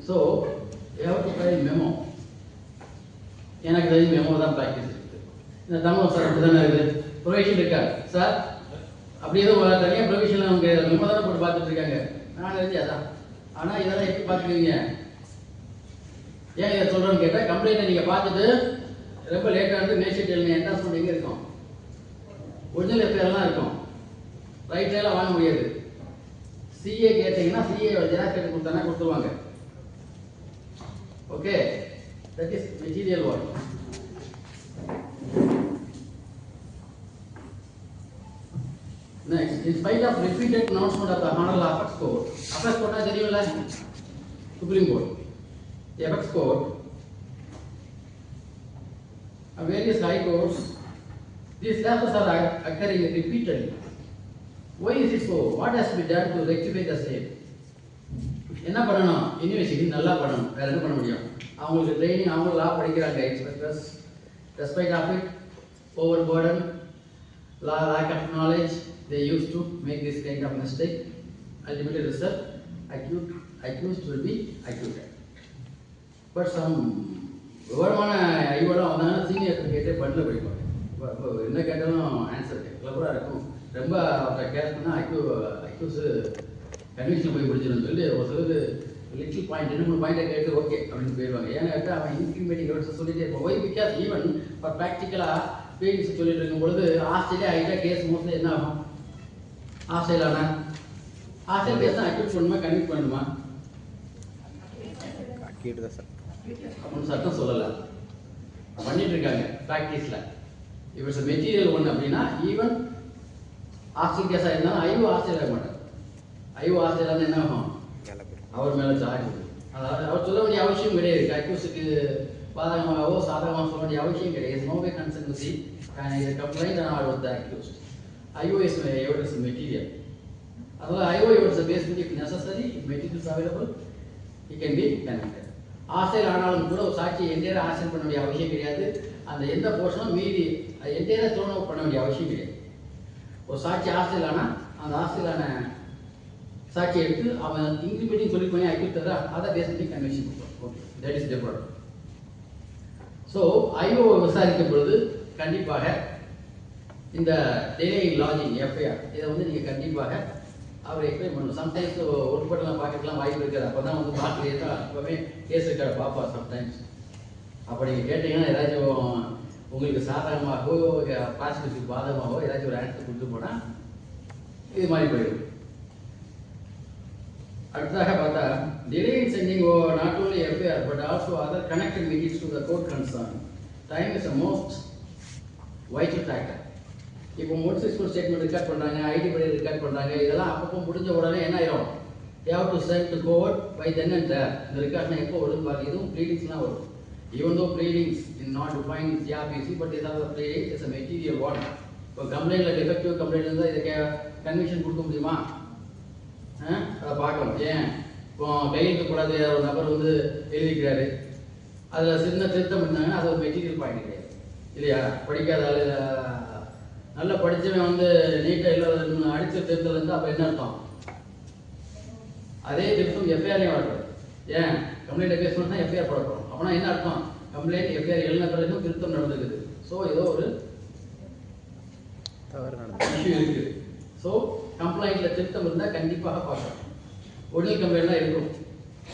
So you have to file memo. எனக்கு தெரிஞ்ச memo தான் practice இருக்குது. இந்த Tamil sir அப்படி தானே இருக்குது, provision இருக்கா sir? அப்படி எதுவும் தனியாக ப்ரொவிஷனில் அவங்க மெமோ தானே போட்டு பார்த்துட்டு இருக்காங்க. நான் தெரிஞ்சு அதான். ஆனால் இதெல்லாம் எப்படி பார்த்துக்குவீங்க? ஏன் இதை சொல்கிறேன்னு கேட்டால், கம்ப்ளைண்ட்டை நீங்கள் பார்த்துட்டு ரொம்ப லேட்டாக வந்து மேஜிஸ்ட்ரேட் எழுதி என்டாஸ்மெண்ட் எங்கே இருக்கும்? ஒரிஜினல் எஃப்ஐஆர்லாம் இருக்கும். ரைட்லாம் வாங்க முடியாது. சிஏ கேட்டீங்கன்னா சிஏ ஜெராக்ஸ் கேட்டு கொடுத்தானா கொடுத்துருவாங்க. Okay, that is material one. Next, in spite of repeated pronouncement of the Honorable Apex Court தெரியும்ல, Supreme Court, the Apex Court, and various high courts, these lapses are occurring repeatedly. Why is it so? What has to be done to rectify the same? என்ன பண்ணணும்? University நல்லா பண்ணணும். வேற என்ன பண்ண முடியும்? அவங்களுக்கு ட்ரைனிங், அவங்க லா படிக்கிறாங்க, expecters, respect of it, over burden, lack of knowledge, they used to make this kind of mistake. Ultimately result, accused will be acquitted. But some விவரமான ஐயோலாம் வந்தாங்கன்னா சீனியர் கேட்டே பண்ணில் படிப்பாங்க. இப்போ என்ன கேட்டாலும் ஆன்சர் கிளவராக இருக்கும். ரொம்ப கேர் பண்ணால் அக்யூஸு கன்விக்ஷன் போய் முடிச்சிடும் சொல்லி ஒரு சிலது லிட்டில் பாயிண்ட் 2-3 பாயிண்டை கேட்டு ஓகே அப்படின்னு போயிடுவாங்க. ஏன்னா கேட்டால் அவன் இன்க்ரிமேட்டிங் வேர்ட்ஸ் சொல்லிட்டே இருப்பான். ஒய் பிகாஸ் ஈவன் இப்போ ப்ராக்டிக்கலாக பேரண்ட்ஸ் சொல்லிட்டு இருக்கும் பொழுது ஆஸ்திரேலியா ஆகிட்டா கேஸ் மோஸ்ட்லி என்ன ஆகும்? ஆஸ்திரேலியானா ஆஸ்திரேலியா கேஸ் தான் அக்யூட் பண்ணுமா கன்விக்ட் பண்ணுமா? அப்படின்னு சட்டம் சொல்லலை, பண்ணிட்டு இருக்காங்க ப்ராக்டிஸில். இப்போ இட்ஸ் மெட்டீரியல் ஒன்று அப்படின்னா ஈவன் ஆஸ்திரேலியா கேஸாக இருந்தாலும் ஐயோ ஆஸ்திரேலியா மாட்டார். ஐயோ ஆஸ்திரேலியா என்ன ஆகும்? அவர் மேலே சார்ஜ். அதாவது அவர் சொல்ல வேண்டிய அவசியம் கிடையாது. அக்யூஸுக்கு பாதகமாகவோ சாதகமாக சொல்ல வேண்டிய அவசியம் கிடையாது. No way concerned complaint or with the accused. IO is evidence material. அதனால் ஐஓ எவிடன்ஸ் பேஸ் பண்ணி if necessary, if materials available, it can be connected. Australia ஆனாலும் கூட ஒரு சாட்சியை என்டையராக ஆஸ்திரேட் பண்ண வேண்டிய அவசியம் கிடையாது. அந்த எந்த போர்ஷனும் மீறி என்டையராக த்ரோன் அவுட் பண்ண வேண்டிய அவசியம் கிடையாது. ஒரு சாட்சி ஆஸ்திரேலியானா அந்த ஆஸ்திரேலியான சாட்சி எடுத்து அவன் இன்க்ரிமேட்டிங் சொல்லி பண்ணி அக்யூட்டரா அதை பேஸ் பண்ணி கன்விக்ஷன் கொடுப்பான். Okay, that is different. So IO விசாரிக்கும் பொழுது கண்டிப்பாக இந்த டிலே இன் லாஜிங் எஃப்ஐஆர் இதை வந்து நீங்கள் கண்டிப்பாக அவர் எக்ஸ்பிளைன் பண்ணணும். சம்டைம்ஸ் உட்பட்டலாம் பார்க்கறதுலாம் வாய்ப்பு இருக்காது. அப்போ தான் வந்து பார்க்கலையே தான் எப்போவுமே கேஸ் இருக்காது பாப்பா சம்டைம்ஸ். அப்போ நீங்கள் கேட்டீங்கன்னா ஏதாச்சும் உங்களுக்கு சாதகமாகவோ ப்ராசிக்யூஷனுக்கு பாதகமாகவோ ஏதாச்சும் ஒரு ஆன்சர் கொடுத்து போனால் இது மாதிரி போயிடும். அடுத்ததாக பார்த்தா delay in sending not only FIR but also other connected meetings to the court concern. Time is the most vital factor. இப்போ மோட்ஸ் ஸ்கூல் ஸ்டேட்மெண்ட் ரெக்கார்ட் பண்ணுறாங்க, ஐடி படி ரெக்கார்ட் பண்ணுறாங்க, இதெல்லாம் அப்பப்போ முடிஞ்ச உடனே என்ன ஆயிரும்? they have to send to court by then and there. இந்த ரெக்கார்ட்னா எப்போ வரும் பாருங்க. இதுவும் ப்ளீடிங்ஸ்லாம் வரும். even though pleadings is not defined in CRPC, but these are the pleadings is a material one. இப்போ கம்ப்ளைண்ட்ல டிஃபெக்டிவ் கம்ப்ளைண்ட் இருந்தால் இதுக்கு கன்விக்ஷன் கொடுக்க முடியுமா? அதை பார்க்கணும். ஏன் இப்போ கையெழுத்து கூடாது ஒரு நபர் வந்து எழுதிக்கிறாரு, அதில் சின்ன திருத்தம் இருந்தாங்கன்னா அது ஒரு மெட்டீரியல் பாயிண்ட் கிடையாது இல்லையா? படிக்காத ஆள் நல்லா படித்தவன் வந்து நீட்டாக இல்லாத அடித்த திருத்தம் இருந்தால் அப்போ என்ன அர்த்தம்? அதே திருத்தம் எஃப்ஐஆரையும் வரக்கூடாது. ஏன் கம்ப்ளைண்ட்டை பேஸ் பண்ணி தான் எஃப்ஐஆர் போட போகிறோம். அப்படின்னா என்ன அர்த்தம்? கம்ப்ளைண்ட் எஃப்ஐஆர் எழுதின பிறகு திருத்தம் நடந்துருக்குது. ஸோ ஏதோ ஒரு இஷ்யூ இருக்குது. ஸோ கம்ப்ளைண்ட்டில் திருத்தம் இருந்தால் கண்டிப்பாக பார்க்கணும். ஒரிஜினல் கம்ப்ளைண்ட்லாம் இருக்கும்,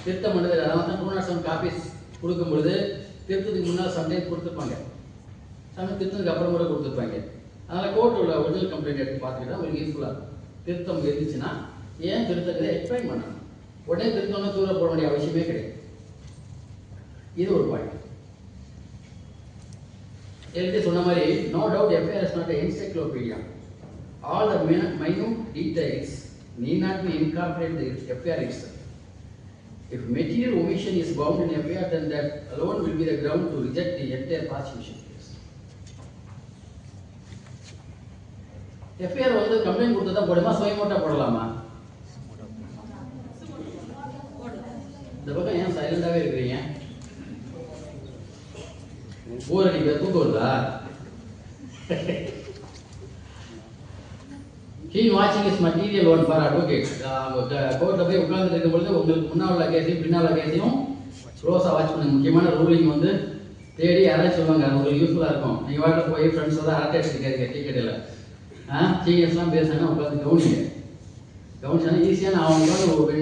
திருத்தம் பண்ணது. அதனால தான் 207 காப்பீஸ் கொடுக்கும் பொழுது திருத்தத்துக்கு முன்னால் சம்டைம்ஸ் கொடுத்துருப்பாங்க, சமயம் திருத்தத்துக்கு அப்புறம் கூட கொடுத்துருப்பாங்க. அதனால் கோர்ட் உள்ள ஒரிஜினல் கம்ப்ளைண்ட் எடுத்து பார்த்துக்கிட்டா உங்களுக்கு யூஸ்ஃபுல்லாக இருக்கும். திருத்தம் இருந்துச்சுன்னா ஏன் திருத்தத்தை எக்ஸ்பிளைன் பண்ணணும். உடனே திருத்தம்னா தூர போட வேண்டிய அவசியமே கிடையாது. இது ஒரு பாயிண்ட். எழுதி சொன்ன மாதிரி no doubt FIR is not a encyclopedia. All the minute details need not be incorporated in the FIR itself. If material omission is found in FIR, then that alone will be the ground to reject the entire prosecution case. FIR வந்து complaint கொடுத்தா தான் போடுமா, சுயமோட்டா போடலாமா? இந்த பக்கம் ஏன் சைலண்டாவே இருக்கிறீங்க? போர் அடிக்க தூக்கம் வருதா? He watching is material one for advocate. கோர்ட்ல போய் உட்கார்ந்து இருக்கும் பொழுது உங்களுக்கு முன்னாள் உள்ள கேஸையும் பின்னால் உள்ள கேஸையும் க்ளோஸாக வாட்ச் பண்ணுங்க. முக்கியமான ரூலிங் வந்து தேடி யாராச்சும் சொல்லுவாங்க, அது உங்களுக்கு யூஸ்ஃபுல்லாக இருக்கும். நீங்கள் வாட்டில் போய் ஃப்ரெண்ட்ஸோட அரட்டை அடிச்சுக்காதீங்க டீ கடையில். சீனியர்ஸ்லாம் பேசுனாங்க, உட்காந்து கவனிங்க. கவனிச்சாலும் ஈஸியாக நான் அவங்க ஒரு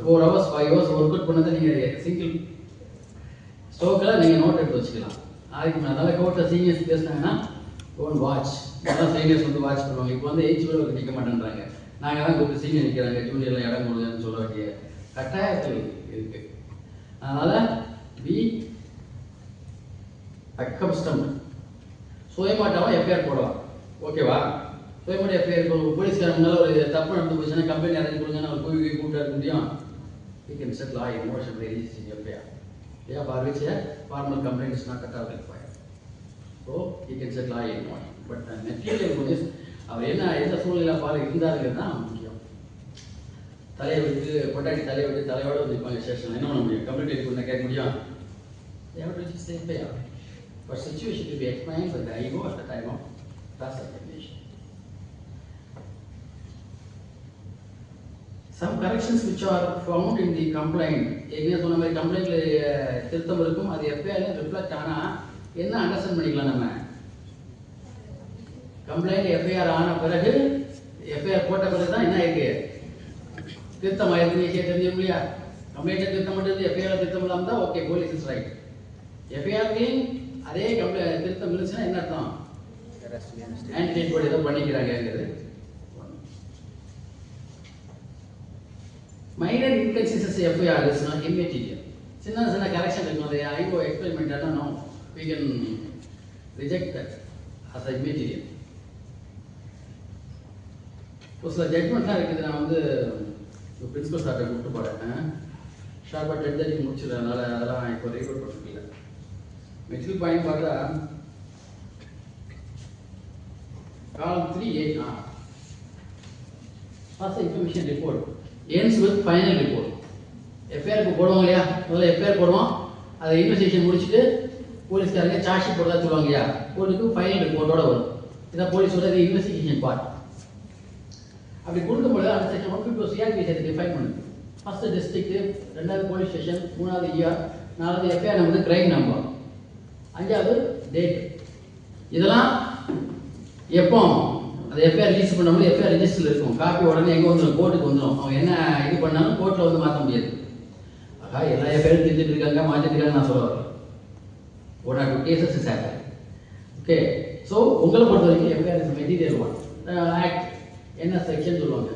4 hours 5 hours ஒர்க் அவுட் பண்ணதை நீங்கள் சிங்கிள் ஸ்டோக்கில் நீங்கள் நோட் எடுத்து வச்சுக்கலாம். அதுக்கு அதனால கோர்ட்டில் சீனியர்ஸ் பேசுனாங்கன்னா ஓன் வாட்ச். அதான் சீனியர்ஸ் வந்து வாட்ச் பண்ணுவாங்க. இப்போ வந்து ஏஜ் கூட நிற்க மாட்டேன்றாங்க. நாங்கள் தான் கூப்பிட்டு சீனியர் நிற்கிறாங்க, ஜூனியர்லாம் இடம் கொடுங்கன்னு சொல்ல வேண்டிய கட்டாயத்தில் இருக்குது. அதனால் பி அக்கம்ஸ்டம். சுயமாட்டாவும் எஃப்ஐஆர் போடலாம், ஓகேவா? சுயமாட்ட எஃப்ஐஆர் போலீஸ்காரங்களால ஒரு தப்பு நடந்து போச்சுன்னா கம்ப்ளைண்ட் அரேஞ்ச் கொடுங்கன்னா ஒரு கோவி கூப்பிட்டு இருக்க முடியும். You can set law in motion by registering FIR. Yeah, for which a formal complaint is not at all required. So he can set law in one. But the material police, அவர் எந்த சூழ்நிலை பாரு இருந்தாருங்கிறது தான் முக்கியம். தலையை விட்டு பொட்டாட்டி தலையை விட்டு தலையோட வந்து நிற்பாங்க ஸ்டேஷன். என்ன பண்ண முடியும்? கம்ப்ளைண்ட் எடுத்து கேட்க முடியும்? They have to just say FIR. But situation will be explained by the IO at the time of class examination. Some corrections which are found in the complaint. ஏற்கனவே சொன்ன மாதிரி கம்ப்ளைண்ட்ல திருத்தம் இருக்கும், அது எஃப்ஐஆர்ல ரிஃப்ளெக்ட் ஆனா என்ன அண்டர்ஸ்டாண்ட் பண்ணிக்கலாம்? நம்ம கம்ப்ளைண்ட் எஃப்ஐஆர் ஆன பிறகு எஃப்ஐஆர் போட்ட பிறகு தான் என்ன இருக்கு திருத்தம் ஆயிருக்கு விஷயம் தெரிஞ்சு இல்லையா? கம்ப்ளைண்ட்ல திருத்தம் பண்ணுறது எஃப்ஐஆர் திருத்தம் இல்லாமல் தான் ஓகே, போலீஸ் இஸ் ரைட். எஃப்ஐஆர்லையும் அதே கம்ப்ளைண்ட் திருத்தம் இருந்துச்சுன்னா என்ன அர்த்தம்? ஆன்டிடேட் போர்டு ஏதோ பண்ணிக்கிறாங்கிறது. Minor inconsistency FIR is not immaterial. சின்ன correction இருக்கும், அதை IO explain பண்ணிட்டாங்கன்னா no, we can reject that as a immaterial. ஒரு சில ஜட்மெண்ட்லாம் இருக்குது. நான் வந்து பிரின்சிபல் சார்ட்ட கூப்பிட்டு போகிறேன். ஷார்ப்பாக 10:30 முடிச்சிடுறதுனால அதெல்லாம் இப்போ ரெக்கார்ட் பண்ணிக்கல. மெட்டீரியல் பாயிண்ட் பார்த்தா காலம் 3A first information report ends with final report. FIR போடுவாங்க இல்லையா? முதல்ல எஃப்ஐஆர் போடுவோம், அதை இன்வெஸ்டிகேஷன் முடிச்சுட்டு போலீஸ்காரங்க சார்ஜ் ஷீட் போடுறதா சொல்லுவாங்க இல்லையா? கோர்ட்டுக்கு ஃபைனல் ரிப்போர்ட்டோட வரும். இதான் போலீஸோட இன்வெஸ்டிகேஷன் பார்ட். அப்படி கொடுக்கும்போது அந்த செக்ஷன் 150 சிஆர்பிசி அதை டிஃபைன் பண்ணுது. ஃபர்ஸ்ட் டிஸ்ட்ரிக்ட், ரெண்டாவது போலீஸ் ஸ்டேஷன், மூணாவது இஆர், நாலாவது எஃப்ஐஆர் நம்பர், கிரைம் நம்பர், அஞ்சாவது டேட். இதெல்லாம் எப்போ அந்த எஃப்ஐஆர் ரிஜிஸ்டர் பண்ணும்போது எஃப்ஐஆர் ரிஜிஸ்டரில் இருக்கும். காப்பி உடனே எங்கே வந்துடும்? கோர்ட்டுக்கு வந்துடும். அவங்க என்ன இது பண்ணாலும் கோர்ட்டில் வந்து மாற்ற முடியாது. ஆகா எல்லா எஃப்ஐஆரும் திருத்திட்டு இருக்காங்க, மாற்றிட்டு இருக்காங்க நான் சொல்ல வரேன். 1 or 2 cases is happening. Okay, so உங்களை பொறுத்த வரைக்கும் FIR is material one. Act என்ன செக்ஷன் சொல்லுவாங்க.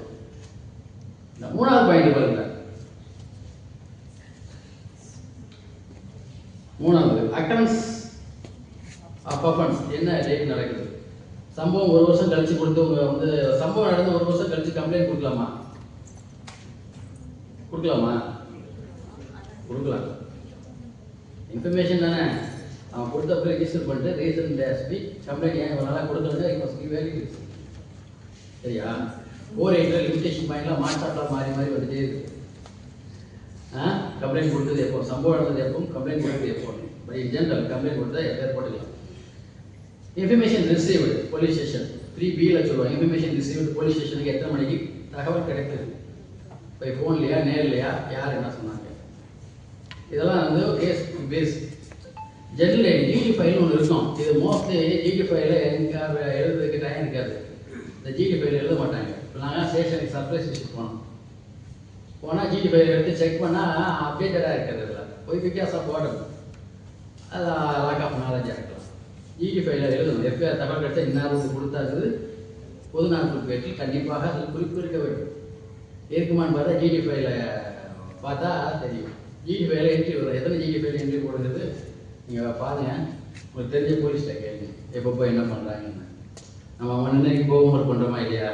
இந்த மூணாவது பாயிண்ட் பாருங்க. மூணாவது அக்கரன்ஸ் ஆஃப் அஃபென்ஸ். என்ன டேட் நடக்குது? சம்பவம் 1 வருஷம் கழிச்சு கொடுத்து உங்க வந்து சம்பவம் நடந்து 1 வருஷம் கழிச்சு கம்ப்ளைண்ட் கொடுக்கலாமா? கொடுக்கலாம். இன்ஃபர்மேஷன் தானே. அவன் கொடுத்தப்ப ரெஜிஸ்டர் பண்ணிட்டு ரீசன் டேஸ்பி கம்ப்ளைண்ட் ஏன் இவ்வளோ நாளாக கொடுக்கறது இப்போ வேல்யூ சரியா? 480 லிமிடேஷன் பாயிண்ட்லாம் மாற்றாட்டெலாம் மாறி மாறி வந்துட்டே இருக்கு. கம்ப்ளைண்ட் கொடுத்தது எப்போ, சம்பவம் நடந்தது எப்போ, கம்ப்ளைண்ட் கொடுத்தது எப்போ. பட் இன் ஜென்ரல் கம்ப்ளைண்ட் கொடுத்தா எஃப்ஐஆர் போட்டுக்கலாம். இன்ஃபர்மேஷன் ரிசீவ்டு போலீஸ் ஸ்டேஷன் 3Bல சொல்லுவாங்க. இன்ஃபர்மேஷன் ரிசீவ்டு போலீஸ் ஸ்டேஷனுக்கு எத்தனை மணிக்கு தகவல் கிடைக்குது? இப்போ ஃபோன்லையா நேர்லையா யார் என்ன சொன்னாங்க? இதெல்லாம் வந்து case base. General ID GD ஃபைல்னு ஒன்று இருக்கும். இது மோஸ்ட்லி ஜிடி ஃபைலில் எங்கே எழுதுறதுக்கு டைம் இருக்காது. இந்த ஜிடி ஃபைல் எழுத மாட்டாங்க. இப்போ நாங்கள் ஸ்டேஷனுக்கு சர்ப்ரைஸ் விசிட் போனால் ஜிடி ஃபைல் எடுத்து செக் பண்ணால் அப்டேட்டடாக இருக்கிறது இல்லை. போய் வித்தியாசம் போடணும். அது லாக் ஆஃப் நாலேஜாக இருக்கலாம். ஜிடி ஃபைலில் எழுதணும். எஃப்ஐஆர் தகவல் கிடைச்சா இன்னாருக்கு கொடுத்தாது பொது நாட்கள் பேட்டில் கண்டிப்பாக அதில் குறிப்பு இருக்க வேண்டும். இருக்குமான்னு பார்த்தா ஜிடி ஃபைலை பார்த்தா தெரியும். ஜிடி ஃபைலில் என்ட்ரி வரும். எத்தனை ஜிடி ஃபைல் என்ட்ரி போடுறது நீங்கள் பாருங்கள். உங்களுக்கு தெரிஞ்ச போலீஸ்கிட்ட கேளுங்க எப்பப்போ என்ன பண்ணுறாங்கன்னு. நம்ம முன்னே ஹோம் ஒர்க் பண்ணுறோமா இல்லையா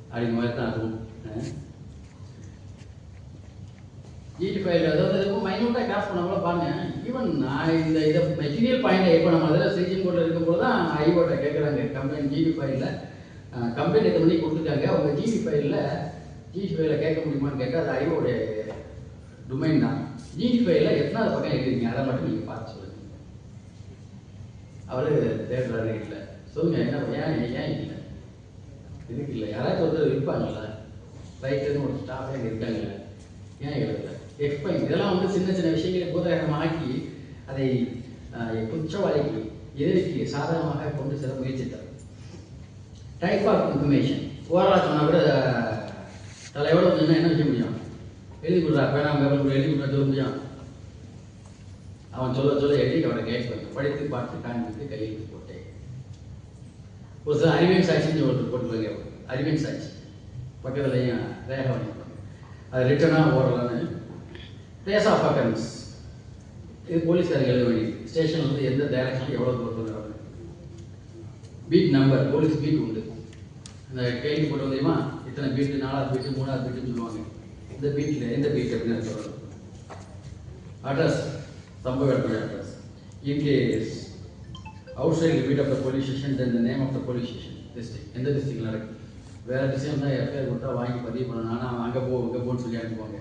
அப்படிங்கிற மாதிரி தான் அதுவும். ஜிடி ஃபைல் அதாவது ரொம்ப மைன்யூட்டாக கிராஸ் பண்ண கூட பாருங்கள். ஈவன் நான் இதை மெட்டீரியல் பாயிண்ட் இப்போ நம்ம அதில் சிஜிஎம் கோர்ட்டில் இருக்கும்போது தான் ஐஓட்ட கேட்குறாங்க. கம்ப்ளைண்ட் ஜிடி ஃபைலில் கம்ப்ளைண்ட் எத்தனை மணிக்கு கொடுத்துருக்காங்க. அவங்க ஜிடி ஃபைலில் கேட்க முடியுமான்னு கேட்டால் அது ஐஓடைய டொமைன் தான். ஜிடி ஃபைலில் எத்தனாவது பக்கம் எழுதிருக்கீங்க அதை மட்டும் நீங்கள் பார்த்து சொல்லுங்கள். அவர் தேடுறாரு இல்லை சொல்லுங்கள். என்ன ஏன் இல்லை இதுக்கு இல்லை. யாராச்சும் ஒருத்தர் இருப்பாங்கல்ல ரைட்டுன்னு ஒரு ஸ்டாஃபே அங்கே இருக்காங்கல்ல ஏன் எழுதலை எக்ஸ்பிளைன். இதெல்லாம் வந்து சின்ன சின்ன விஷயங்களை பூதகரமாக்கி அதை குற்றவாளிக்கு எதிர்க்கு சாதகமாக கொண்டு செல்ல முயற்சித்தார். டைப் ஆஃப் இன்ஃபர்மேஷன் ஓரளவு சொன்னால் கூட தலையோட வந்து என்ன செய்ய முடியும். எழுதி கொடுறா பேனாம் பேப்பர் எழுதி கொடுத்தா சொல்ல முடியும். அவன் சொல்ல எழுதி அவனை கைட் பண்ண படித்து பார்த்து காண்பித்து கையெழுத்து போட்டேன். ஒரு சில அறிவியல் சாட்சின்னு ஒருத்தர் போட்டுருவாங்க. அறிவியல் சாட்சி பக்கத்துலையும் ரேகை வாங்கிப்பாங்க. அது ரிட்டனாக ஓரலான்னு பிளேஸ் ஆஃப் அக்கரன்ஸ் இது போலீஸ்காரங்க எழுத வேண்டியது. ஸ்டேஷன் வந்து எந்த டைரக்ஷன் எவ்வளோ தூரத்தில் நடக்கும். பீட் நம்பர் போலீஸ் பீட் உண்டு. இந்த கேள்வி போட்டு வந்தீங்கன்னா இத்தனை பீட்டு 4வது பீட்டு 3வது பீட்டுன்னு சொல்லுவாங்க. இந்த பீட்டில் எந்த பீட் அப்படின்னு சொல்கிறது. அட்ரஸ் சம்பவ இடத்துல address. In case outside beat of the police station then the name of the police station district. எந்த டிஸ்ட்ரிக்டில் இருக்குது வேறு டிஸ்ட்ரிக்ட் தான் எஃப்ஐஆர் கொடுத்தா வாங்கி பதிவு பண்ணணும். ஆனால் அவன் அங்கே போன்னு சொல்லி அனுப்புவாங்க.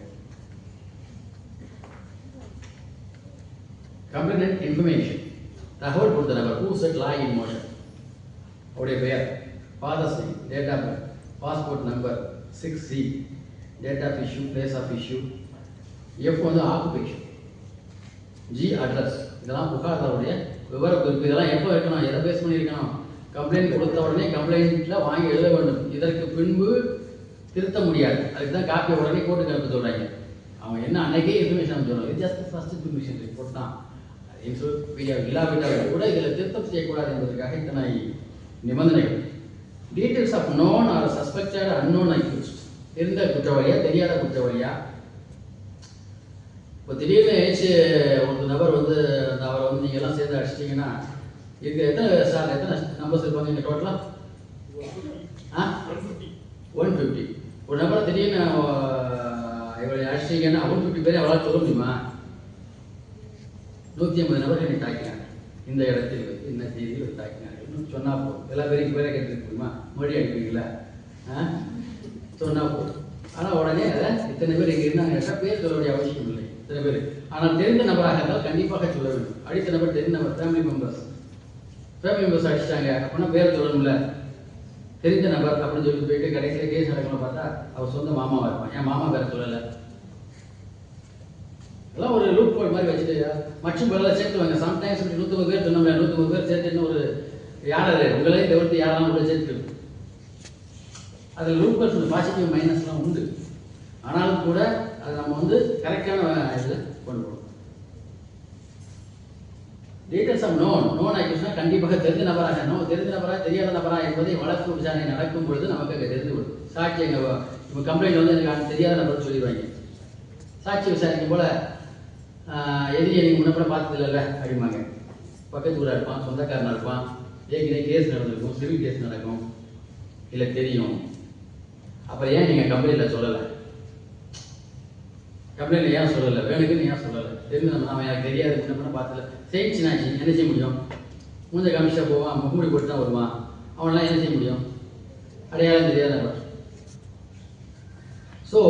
கம்ப்ளைண்ட் இன்ஃபர்மேஷன் தகவல் கொடுத்த நபர் who set law in motion அவருடைய பெயர் father's name date of birth passport number 6C date of issue place of issue F வந்து ஆக்குபேஷன் ஜி அட்ரஸ். இதெல்லாம் புகார்தாருடைய விவரக்குறிப்பு. இதெல்லாம் எப்போ இருக்கணும் எதை பேஸ் பண்ணியிருக்கணும். கம்ப்ளைண்ட் கொடுத்த உடனே கம்ப்ளைண்ட்டில் வாங்கி எழுத வேண்டும். இதற்கு பின்பு திருத்த முடியாது. அதுக்கு தான் காப்பியை உடனே கோர்ட்டுக்கு அனுப்ப சொல்கிறாங்க. அவங்க என்ன அன்னைக்கே இன்ஃபர்மேஷன் சொல்லுவாங்க. இது ஜஸ்ட் ஃபர்ஸ்ட் இன்ஃபர்மேஷன் ரிப்போர்ட் தான். இல்லாவிட்டால் கூட இதில் திருத்தம் செய்யக்கூடாது என்பதற்காக இத்தனை நிபந்தனைகள். Details of known or suspected unknown accused. இருந்த குற்றவாளியா தெரியாத குற்றவாளியா. இப்போ திடீர்னு ஏச்சு ஒரு நபர் வந்து அவரை வந்து நீங்கள் எல்லாம் சேர்ந்து அடிச்சிட்டிங்கன்னா இதுக்கு எத்தனை நம்பர்ஸ் இருப்பாங்க இங்கே டோட்டலாக 150. ஒரு நபரை திடீர்னு இவரை அடிச்சிட்டிங்கன்னா 150 பேரை அவளால் சொல்ல முடியுமா. 150 நபர்கள் என்னை தாக்கினாங்க இந்த இடத்தில் வந்து இந்த தேதியில் தாக்கினாங்க சொன்னால் போதும். எல்லா பேரையும் பேரை கேட்டுக்க முடியுமா. மொழி அடிப்பீங்களா சொன்னால் போதும். ஆனால் உடனே அதை இத்தனை பேர் இங்கே இருந்தாங்க பேர் சொல்ல வேண்டிய அவசியம் இல்லை. இத்தனை பேர் ஆனால் தெரிந்த நபராக இருந்தால் கண்டிப்பாக சொல்ல வேண்டும். அடித்த நபர் தெரிந்த நபர் ஃபேமிலி மெம்பர்ஸ் அடிச்சிட்டாங்க அப்படின்னா பேர் சொல்லணும்ல. தெரிந்த நபர் அப்படின்னு சொல்லி போயிட்டு கடைசியில் கேஸ் நடக்கணும் பார்த்தா அவர் சொந்த மாமாவாக இருப்பான். என் மாமா பேரை சொல்லலை. எல்லாம் ஒரு லூப் கோட் மாதிரி வச்சுட்டு மற்றும் பேரெல்லாம் சேர்த்துவாங்க. சம்டைம்ஸ் இப்படி 150 பேர் சொன்னோம்ல 150 பேர் சேர்த்துன்னு ஒரு யார் உங்களே தவிர்த்து யாரெல்லாம் உள்ள சேர்த்துக்கணும். அதில் லூப் கோட்ஸ் பாசிட்டிவ் மைனஸ்லாம் உண்டு. ஆனாலும் கூட அதை நம்ம வந்து கரெக்டான இதில் கொண்டு போகணும். டீட்டெயில்ஸ் ஆஃப் நோன் ஆகிடுச்சுன்னா கண்டிப்பாக தெரிந்த நபராக தெரிந்த நபராக தெரியாத நபரா என்பதை வழக்கு விசாரணை நடக்கும் பொழுது நமக்கு அங்கே தெரிந்து விடும். சாட்சி எங்கள் இப்போ கம்ப்ளைண்ட் வந்து எனக்கு தெரியாத நபர் சொல்லிடுவாங்க. சாட்சி விசாரிக்கும் போல் எதிரியை நீங்கள் முன்னப்பட பார்த்தது இல்லைல்ல அப்படிம்பாங்க. பக்கத்து ஊராக இருப்பான், சொந்தக்காரனாக இருப்பான், ஏற்கனவே கேஸ் நடந்திருக்கும், சிவில் கேஸ் நடக்கும், இல்லை தெரியும். அப்புறம் ஏன் நீங்கள் கம்ப்ளைண்ட்டில் சொல்லலை, கம்ப்ளைண்ட்டில் ஏன் சொல்லலை, வேணுக்குன்னு ஏன் சொல்லலை, தெரிஞ்சு நம்ம எனக்கு தெரியாது முன்னப்பட பார்த்தல செய்யிச்சுனாச்சு என்ன செய்ய முடியும். மூஞ்ச காமிச்சா போவான், முகமூடி போட்டு தான் வருவான், அவனெலாம் என்ன செய்ய முடியும். அடையாளம் தெரியாத நபர். ஸோ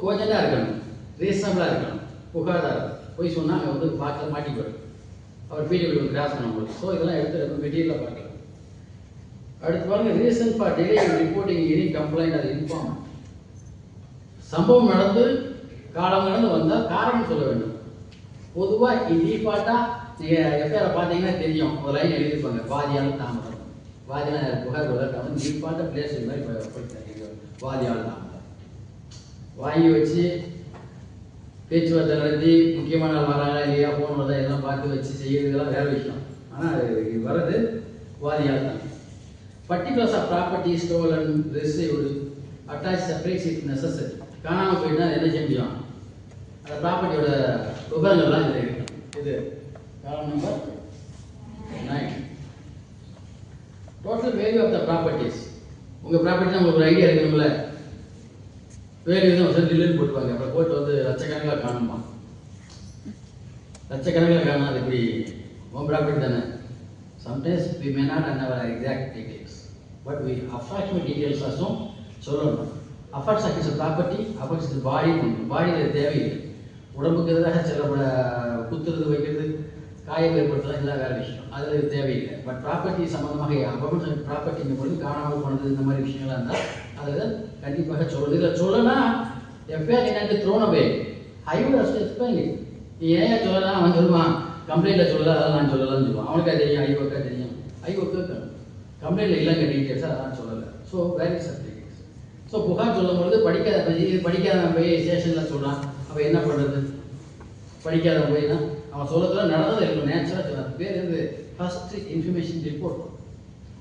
கோஜண்டாக இருக்கணும், ரீசனபிளாக இருக்கணும், புகாதாரம். போய் சொன்னால் அங்கே வந்து பார்க்கல மாட்டிக்குவார், அவர் பிடிவி கிராஸ் பண்ண முடியும். ஸோ இதெல்லாம் எடுத்து மெட்டீரியலாக பார்க்கலாம். அடுத்து பாருங்க, reason for delay in reporting any complaint அது இன்ஃபார்ம். சம்பவம் நடந்து காலம் கடந்து வந்தால் காரணம் சொல்ல வேண்டும். பொதுவாக டிஃபால்ட்டாக நீங்கள் எஃப்ஐஆரை பார்த்தீங்கன்னா தெரியும், ஒரு லைன் எழுதிருப்பாங்க, வாதியால் தாமதம். வாதியால் புகார் வந்து டிஃபால்ட்டாக பிளேஸ் மாதிரி இப்போ வாதியால் தாமதம் வாங்கி வச்சு பேச்சுவார்த்தை நடத்தி முக்கியமான நாள் வராங்களா இல்லையா, ஃபோன் வருதா இதெல்லாம் பார்த்து வச்சு செய்யறதுலாம் வேற விஷயம். ஆனால் இது வர்றது வாதியால் தான். Particulars of property stolen received attach separate if necessary. காணாமல் போயிட்டா என்ன செய்ய முடியும், அந்த ப்ராப்பர்ட்டியோட விவரங்கள்லாம் இது இருக்கு. இது column number 9. Total value of the properties. உங்கள் ப்ராப்பர்ட்டி உங்களுக்கு ஒரு ஐடியா இருக்கணும்ல, வேல்யூ தான் ஒரு டில்லுன்னு போட்டுவாங்க. அப்புறம் போட்டு வந்து லட்சக்கணக்கில் காணுமா, லட்சக்கணக்கில் காணும். அது இப்படி உன் ப்ராப்பர்ட்டி தானே. Sometimes we may not and our exact details, but we approximate details ஆச்சும் சொல்லணும். Offence against property, offence body. பாடியில் தேவையில்லை, உடம்புக்கு எதிராக செல்லப்பட குத்துறது வைக்கிறது காயம் ஏற்படுத்துறது இதெல்லாம் வேறு விஷயம், அதில் இது தேவையில்லை. பட் ப்ராப்பர்ட்டி சம்மந்தமாக அஃபர்ட்ஸ் ப்ராப்பர்ட்டிங்க பொழுது காணாமல் போனது இந்த மாதிரி விஷயங்கள்லாம் இருந்தால் அதில் கண்டிப்பாக சொல்லுது. இதில் சொல்லலாம் எஃப்ஐஆர் என்னட்டு த்ரோனவே ஐவர் எக்ஸ்பிளைன். நீ ஏன் சொல்லலாம், அவன் சொல்லுவான் கம்ப்ளைண்ட்டில் சொல்லலாம், அதெல்லாம் நான் சொல்லலாம்னு சொல்லுவான். அவனுக்கா தெரியும், ஐஓக்கா தெரியும். ஐஓக்கு கம்ப்ளைண்ட்டில் இல்லைங்க டீட்டெயில்ஸாக அதெல்லாம் சொல்லலை. So vary certificates. ஸோ புகார் சொல்லும்பொழுது படிக்காதவன் போய் ஸ்டேஷனில் சொல்கிறான், அப்போ என்ன பண்ணுறது? படிக்காதவன் போய்னா அவன் சொல்லத்துல நடந்தது இருக்கும், நேச்சுரலாக சொன்னான். பேர் இருந்து ஃபர்ஸ்ட் இன்ஃபர்மேஷன் ரிப்போர்ட்.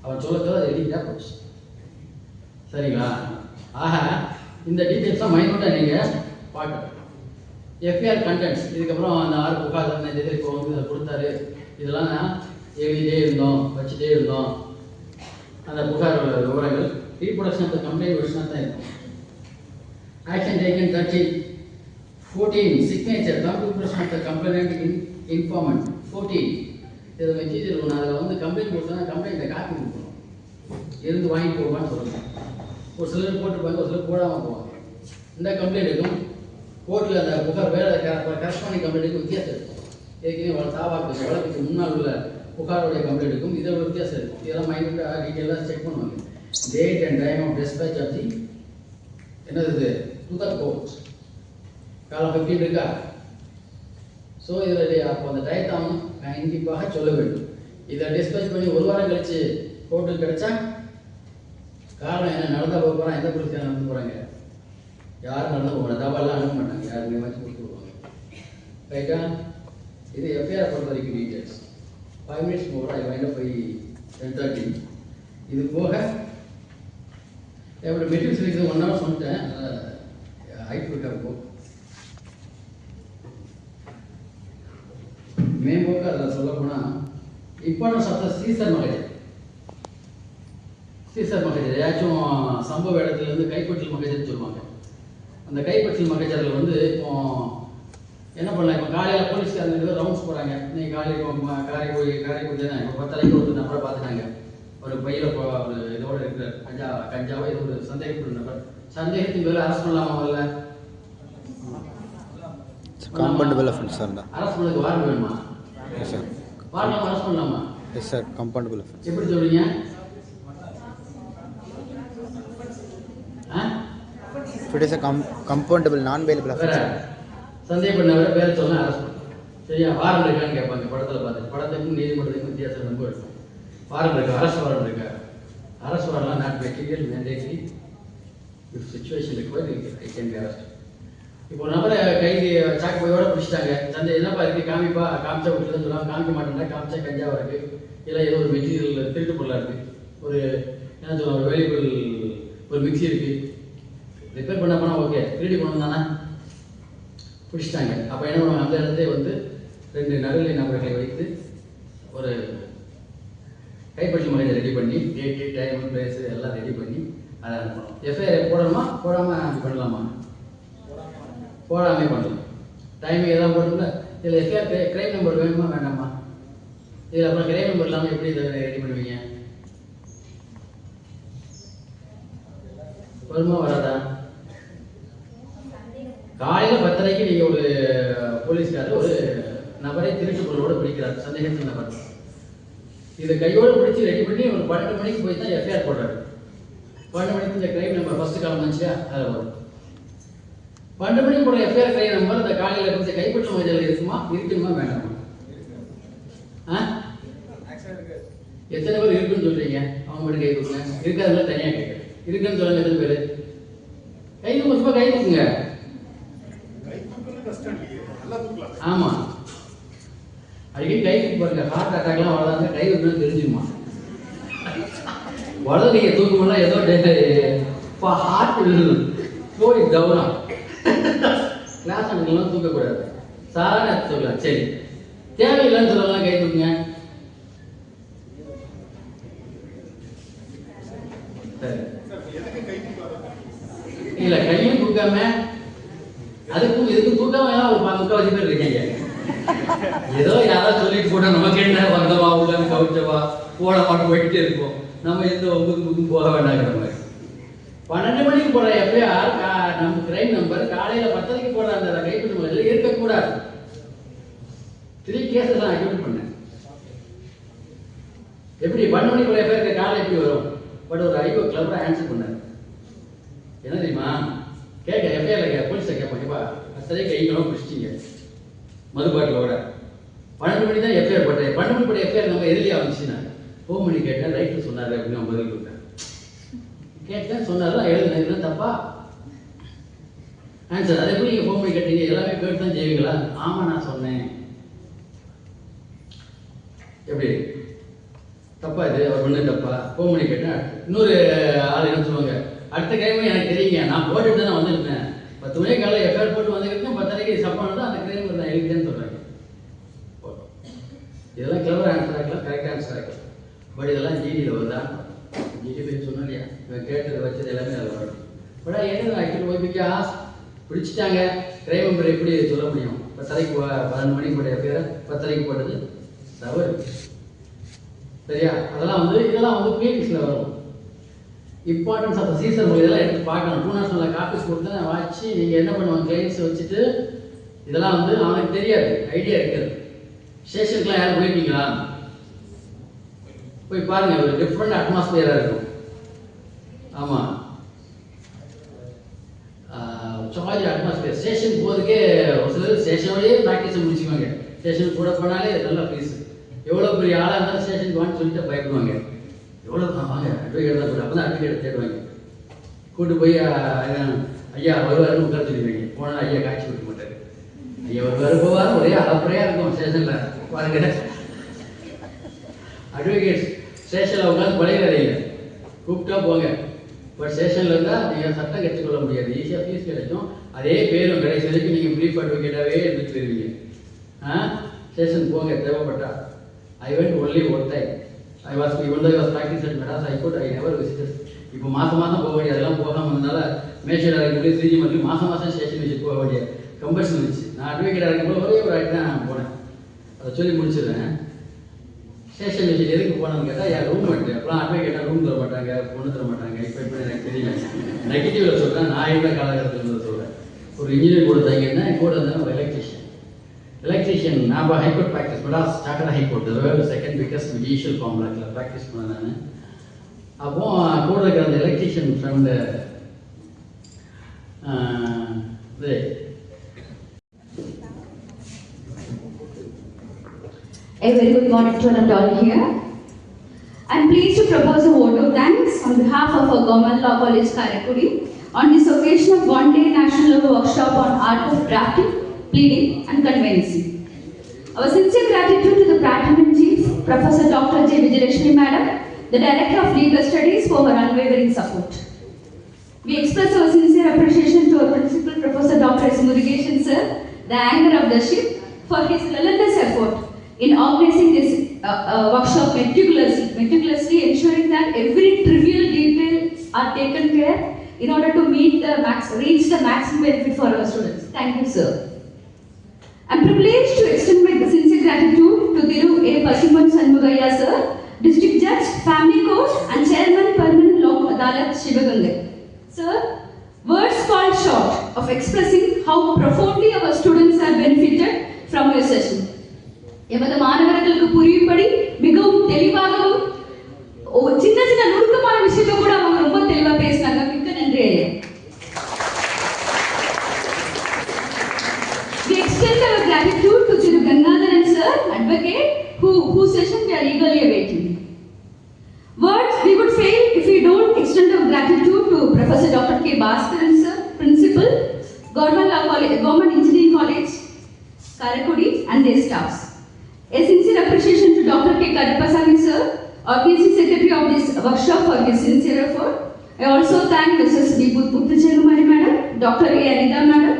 அவன் சொல்லத்துல அது எழுதிட்டா போச்சு. சரிங்களா? ஆக இந்த டீட்டெயில்ஸாக மைனூட்டாக நீங்கள் பார்க்கணும். FIR contents. இதுக்கப்புறம் அந்த ஆறு புகார் இப்போ வந்து கொடுத்தாரு, இதெல்லாம் எழுதிட்டே இருந்தோம், வச்சுட்டே இருந்தோம். அந்த புகார் விவரங்கள் ரீப்ரொடக்ஷன் ஆஃப் த கம்ப்ளைண்ட் வெர்ஷனாக தான் இருக்கும். Action taken 14 signature computer of the complaint informant 14. இதை மெட்டீரியல் ஒன்று அதில் வந்து கம்ப்ளைண்ட் கொடுத்தா கம்ப்ளைண்ட்டை காப்பி கொடுக்கணும், இருந்து வாங்கிட்டு போவான்னு சொல்லணும். ஒரு சிலர் போட்டுருப்பாங்க, ஒரு சிலர் போடாமல் போவாங்க. இந்த கம்ப்ளைண்ட்டுக்கும் கோர்ட்டில் அந்த புகார் வேலை கரஸ்பாண்டிங் கம்ப்ளைண்ட்டுக்கும் வித்தியாசம் இருக்கும். ஏற்கனவே தாவாக்கு வழக்குக்கு முன்னால் உள்ள புகாருடைய கம்ப்ளைண்ட்டுக்கும் இதோட வித்தியாசம் இருக்கும். இதெல்லாம் மைனூட்டாக டீட்டெயிலாக செக் பண்ணுவாங்க. Date and time of dispatch of the என்னது டு த கோர்ட். காலம் 15 இருக்கா? ஸோ இதில் அப்போ அந்த டயத்தை அவன் கண்டிப்பாக சொல்ல வேண்டும். இதை டிஸ்பேச் பண்ணி ஒரு வாரம் கழிச்சு கோர்ட்டுக்கு கிடைச்சா காரணம் என்ன, நடந்தால் போக போகிறான், எந்த போலீஸ்கார நடந்து போகிறாங்க, யாரும் நடந்து போக மாட்டாங்க, தபாலாம் அனுப்ப மாட்டாங்க, யாருமே வச்சு கொடுத்து போவாங்க. ரைட்டா? இது எஃப்ஐஆர் பொறுத்த வரைக்கும் details. 5 minutes more I wind up by 10:30. இது போக எப்படி மெட்டீரியல்ஸ் இருக்குது 1 hour சொல்லிட்டேன். ஹைட் விட்டா இருக்கும் மேம்போக்கு அதில் சொல்ல போனால் இம்பார்ட்டன்ஸ் ஆஃப் த சீசர் மகஜர். சீசர் மகஜர் ஏதாச்சும் சம்பவ இடத்துலேருந்து கைப்பற்றல் மகஜர்னு சொல்லுவாங்க. அந்த கைப்பற்றல் மகஜரில் வந்து இப்போ என்ன பண்ணலாம், இப்போ காலையில் போலீஸ்காரங்க ரவுண்ட்ஸ் போகிறாங்க. நீங்கள் காரைக்குடி தானே, இப்போ 10:30 ஒரு நபரை பார்த்துட்டாங்க, ஒரு பையில் ஒரு இதோடு இருக்கிற கஞ்சாவை இது ஒரு சந்தேகப்பட்ட நபர். சந்தேகத்தின் பேரில் அரெஸ்ட் பண்ணலாமா? வரல காம்பவுண்டபிள் அஃபென்ஸ் சார் தான். அரெஸ்ட் பண்ணதுக்கு வாரண்ட் வேணுமா? Yes sir. வாரண்ட் அரெஸ்ட் பண்ணலாமா? Yes sir, compoundable offence. எப்படி சொல்றீங்க? It is a compoundable non bailable offense. சந்தேகப்பட்டவரை பேரை சொன்னா அரெஸ்ட் பண்ணும். சரியா? வாரண்ட் இருக்கான்னு கேட்பாங்க. படத்தில் பார்த்து படத்துக்கும் நீதிமன்றத்துக்கும் வித்தியாசம் ரொம்ப இருக்கும். வாரண்ட் இருக்கா, அரெஸ்ட் வாரண்ட் இருக்கா? அரெஸ்ட் வாரண்ட்லாம் not material mandatory. If situation required I can be arrest. இப்போ நபரை கைது சாக்கு போயோட பிடிச்சிட்டாங்க. சந்தை என்னப்பா இருக்கு காமிப்பா, காமிச்சா விட்டுதான் சொல்லுவாங்க. காமிக்க மாட்டேன்னா காமிச்சா கஞ்சாவா இருக்கு, இல்லை ஏதோ ஒரு மெட்டீரியல் திருட்டு பொருளாக இருக்கு, ஒரு என்ன சொல்லுவாங்க வேலியபிள் ஒரு மிக்சி இருக்கு, ரிப்பேர் பண்ண போனால் ஓகே, திருடி கொண்டு தானே பிடிச்சிட்டாங்க. அப்போ என்ன பண்ணுவாங்க, அந்த இடத்துல வந்து 2 நடுநிலை நபர்களை வைத்து ஒரு கைப்பற்றி மகனை ரெடி பண்ணி டேட்டு டைம் பிளேஸு எல்லாம் ரெடி பண்ணி அதை அனுப்பணும். எஃப்ஐஆர் போடணுமா போடாமல் பண்ணலாமா? போடாமே பண்ணலாம். டைமிங் எல்லாம் போட்டுல இதில் எஃப்ஐஆர் கிரைம் நம்பர் வேணுமா வேண்டாமா? இதில் அப்புறம் கிரைம் நம்பர் இல்லாமல் எப்படி இதை ரெடி பண்ணுவீங்க? வருமா வராதா? காலையில் 10:30 நீங்கள் ஒரு போலீஸ்காரர் ஒரு நபரை திருட்டு பொருளோடு பிடிக்கிறார், சந்தேகத்தின் நபர். இதை கையோடு பிடிச்சி ரெடி பண்ணி ஒரு 12 மணிக்கு போய் தான் எஃப்ஐஆர் போடுறாரு. 12 மணிக்கு இந்த கிரைம் நம்பர் ஃபர்ஸ்ட் காலம் வந்துச்சுக்கா அதில் வரும். 12 மணிக்கு போட எஃப்ஐஆர் கிரைம் நம்பர் இந்த காலையில் கொஞ்சம் கைப்பற்றும் வகையில் இருக்கணுமா வேண்டாமா? எத்தனை பேர் இருக்குன்னு சொல்றீங்க? அவங்க மட்டும் கை தூக்குங்க. இருக்காதுல தனியாக கேட்குறேன். இருக்குன்னு சொல்லுங்க. எத்தனை பேர் கை தூக்க கை தூக்குங்க. ஆமா, அடிக்கடி கை தூக்கு பாருங்க. ஹார்ட் அட்டாக்லாம் வளர்ந்தாங்க கை தூக்கணும்னு தெரிஞ்சுமா? வளர்ந்து நீங்க தூக்கமெல்லாம் ஏதோ ஹார்ட் ஸ்லோலி டவுனா கிளாஸ் அனுக்கலாம் தூக்கக்கூடாது. சாதாரண சொல்லலாம். சரி, தேவையில்லைன்னு சொல்லலாம். கை தூக்குங்க. இல்ல, கையும் தூக்காம அதுக்கும் இதுக்கும் தூக்காம ஒரு 3/4 பேர் இருக்கீங்க. ஏதோ யாராவது சொல்லிட்டு போட்டா நமக்கு என்ன வந்தவா உட்காந்து கவிச்சவா போட மாட்டு போயிட்டே இருப்போம். நம்ம எந்த ஒன்பதுக்கும் போக வேண்டாங்கிற மாதிரி. 12 மணிக்கு போடுற எஃப்ஐஆர் நம்ம கிரைம் நம்பர் காலையில 10:30 போடுற அந்த கைப்பற்றும் முறையில் இருக்கக்கூடாது. 3 கேஸஸ் நான் அக்யூட் பண்ணேன். எப்படி 12 மணிக்கு போடுற எஃப்ஐஆர் காலை எப்படி வரும்? பட் ஒரு ஐகோ கிளப்ல ஆன்சர் பண்ணார். என்ன தெரியுமா கேட்க? எஃப்ஐஆர்ல போலீஸை கேட்பாங்கப்பா, அத்தனை கைகளும் பிடிச்சிட்டீங்க மது பாட்டிலோட. 12 மணி தான் எஃப்ஐஆர் போட்டேன். 12 மணி போட்ட எஃப்ஐஆர் நம்ம எதிரியா வந்துச்சுன்னா ஃபோன் பண்ணி கேட்டேன். ரைட்டு சொன்னார் அப்படின்னு நான் பதில் கொடுத்தேன். கேட்டேன், சொன்னார், எழுதுனதுலாம் தப்பா ஆன்சர். அதை எப்படி நீங்கள் ஃபோன் பண்ணி கேட்டீங்க? எல்லாமே கேட்டு தான் செய்வீங்களா? ஆமாம், நான் சொன்னேன். எப்படி தப்பா இது? அவர் பண்ண தப்பா? ஃபோன் பண்ணி கேட்டேன். இன்னொரு ஆள் என்ன சொல்லுவாங்க, அடுத்த கிரைமே எனக்கு தெரியுங்க, நான் போட்டுட்டு தான் வந்துருக்கேன். 10 மணிக்கு காலையில் எஃப்ஐஆர் போட்டு வந்துருக்கேன், 10:30 சப்பான் தான் அந்த கிரைம் நான் எழுதிட்டேன்னு சொல்கிறாங்க. இதெல்லாம் கிளவர் ஆன்சர் ஆகிக்கலாம், கரெக்ட் ஆன்சர் ஆகிக்கலாம். பட் இதெல்லாம் ஜிடியில் வருதா? ஜிடி பேர் சொன்னோம் இல்லையா, இவன் கேட்டது வச்சது எல்லாமே அதில் வரும். பட் என்ன ஆக்சுவலி ஓய்பிக்கா பிடிச்சிட்டாங்க. கிரைம் நம்பர் எப்படி சொல்ல முடியும்? 10:30 12 மணிக்கு போட்ட எஃப்ஐஆர் 10:30 போட்டது தவறு. சரியா? அதெல்லாம் இதெல்லாம் பிளேலிஸ்டில் வரும். இம்பார்ட்டன்ஸ் ஆஃப் சீசர் இதெல்லாம் எடுத்து பார்க்கணும். 2 நாட்களில் காப்பீஸ் கொடுத்து வாட்சி நீங்கள் என்ன பண்ணுவாங்க, கிளைண்ட்ஸ் வச்சுட்டு இதெல்லாம் அவனுக்கு தெரியாது, ஐடியா இருக்காது. ஸ்டேஷனுக்குலாம் யாரும் போயிருக்கீங்களா? போய் பாருங்க, ஒரு டிஃப்ரெண்ட் அட்மாஸ்பியராக இருக்கும். ஆமாம், சார்ஜ் அட்மாஸ்பியர். ஸ்டேஷன் போகிறதுக்கே ஒரு சிலர் ஸ்டேஷனோடய ப்ராக்டிஸை முடிச்சுக்குவாங்க. ஸ்டேஷனுக்கு கூட போனாலே நல்ல ஃபீஸ். எவ்வளோ பெரிய ஆளாக இருந்தாலும் ஸ்டேஷனுக்கு வான்னு சொல்லிட்டு பயப்படுவாங்க. எவ்வளோ வாங்க அட்வொகேட் தான், அப்போ தான் அட்வொகேட் தேடுவாங்க. கூட்டு போய் ஐயா வருவாருன்னு உட்கார சொல்லிடுவாங்க. போனால் ஐயா காட்சி கொடுக்க மாட்டார். ஐயா வருவார் போவார், ஒரே அலப்பறையாக இருக்கும் ஸ்டேஷனில். பாருங்க, அட்வொகேட் ஸ்டேஷனில் உட்காந்து பழைய கூப்பிட்டா போங்க. பட் ஸ்டேஷனில் இருந்தால் நீங்கள் சட்டம் கற்றுக்கொள்ள முடியாது. ஈஸியாக ஃபீஸ் கிடைக்கும். அதே பேரும் கடைசி வரைக்கும் நீங்கள் ப்ரீஃப் அட்வொகேட்டாகவே இருந்துட்டு வருவீங்க. ஸ்டேஷன் போங்க தேவைப்பட்டா. I went only one time. Even though I was practicing at Madras High Court, I never visited. இப்போ மாதம் போக வேண்டிய அதெல்லாம் போகாமல் இருந்தனால மேஷராக இருக்கக்கூடிய ஸ்ரீஜி மட்டும் மாதம் ஸ்டேஷன் வச்சு போக வேண்டிய கம்பல்ஷன் இருந்துச்சு. நான் அட்வொகேட்டாக இருக்கும்போது ஒரே ஒரு ஆக்ட் தான் நான் போனேன். அதை சொல்லி முடிச்சிடுறேன். ஸ்டேஷன் வச்சு எதுக்கு போனோன்னு கேட்டால் என் ரூம் மட்டும். அப்போலாம் அட்வொகேட்டாக ரூம் தர மாட்டாங்க, பொண்ணு தர மாட்டாங்க. இப்போ எனக்கு தெரியல. நெகட்டிவில் சொல்கிறேன், நான் இருந்த காலகட்டத்தில் சொல்கிறேன். ஒரு இன்ஜினியர் கூட தங்கியிருந்தேன். என் கூட இருந்தேன் ஒரு எலக்ட்ரீஷியன். நான் ஹைகோர்ட் ப்ராக்டிஸ் பண்ணா started high court second biggest judicial காம்ப்ளெக்ஸில் ப்ராக்டிஸ் பண்ணேன் நான். அப்போ கூட இருக்கிற அந்த electrician friend A very good morning to all here. I am pleased to propose a vote of thanks on behalf of our Government Law College Karaikudi on this occasion of one-day national level workshop on art of drafting, pleading and conveyancing. Our sincere gratitude to the Platinum Chief, Professor Dr. J. Vijayalakshmi Madam, the Director of Legal Studies, for her unwavering support. We express our sincere appreciation to our Principal Professor Dr. S. Murugesan Sir, the anchor of the ship, for his relentless effort in organizing this workshop meticulously ensuring that every trivial detail are taken care in order to reach the maximum benefit for our students. Thank you, sir. I am privileged to extend my sincere gratitude to Thiru A. Pasiman Sanmugaya sir, District Judge, Family Court and Chairman Permanent Law Adalat Shivagangai. Sir, words fall short of expressing how profoundly our students have benefited from your session. எமது மாணவர்களுக்கு புரியும்படி மிகவும் தெளிவாகவும் சின்ன சின்ன நுணுக்கமான விஷயத்தை கூட அவங்க ரொம்ப தெளிவாக பேசினாங்க. மிக்க நன்றி ஐயா. gratitude to Thiru Gangadharan sir, advocate, whose session we are eagerly awaiting. Words we would fail if we don't extend our gratitude to Professor Dr. K. Bhaskaran sir, Principal, Government Engineering College, Karaikudi, and their staffs. A sincere appreciation to Dr. K. Karupasamy sir, Organizing Secretary of this workshop, for his sincere effort. I also thank Mrs. B. Puthachegumari madam, Dr. A. Anita madam,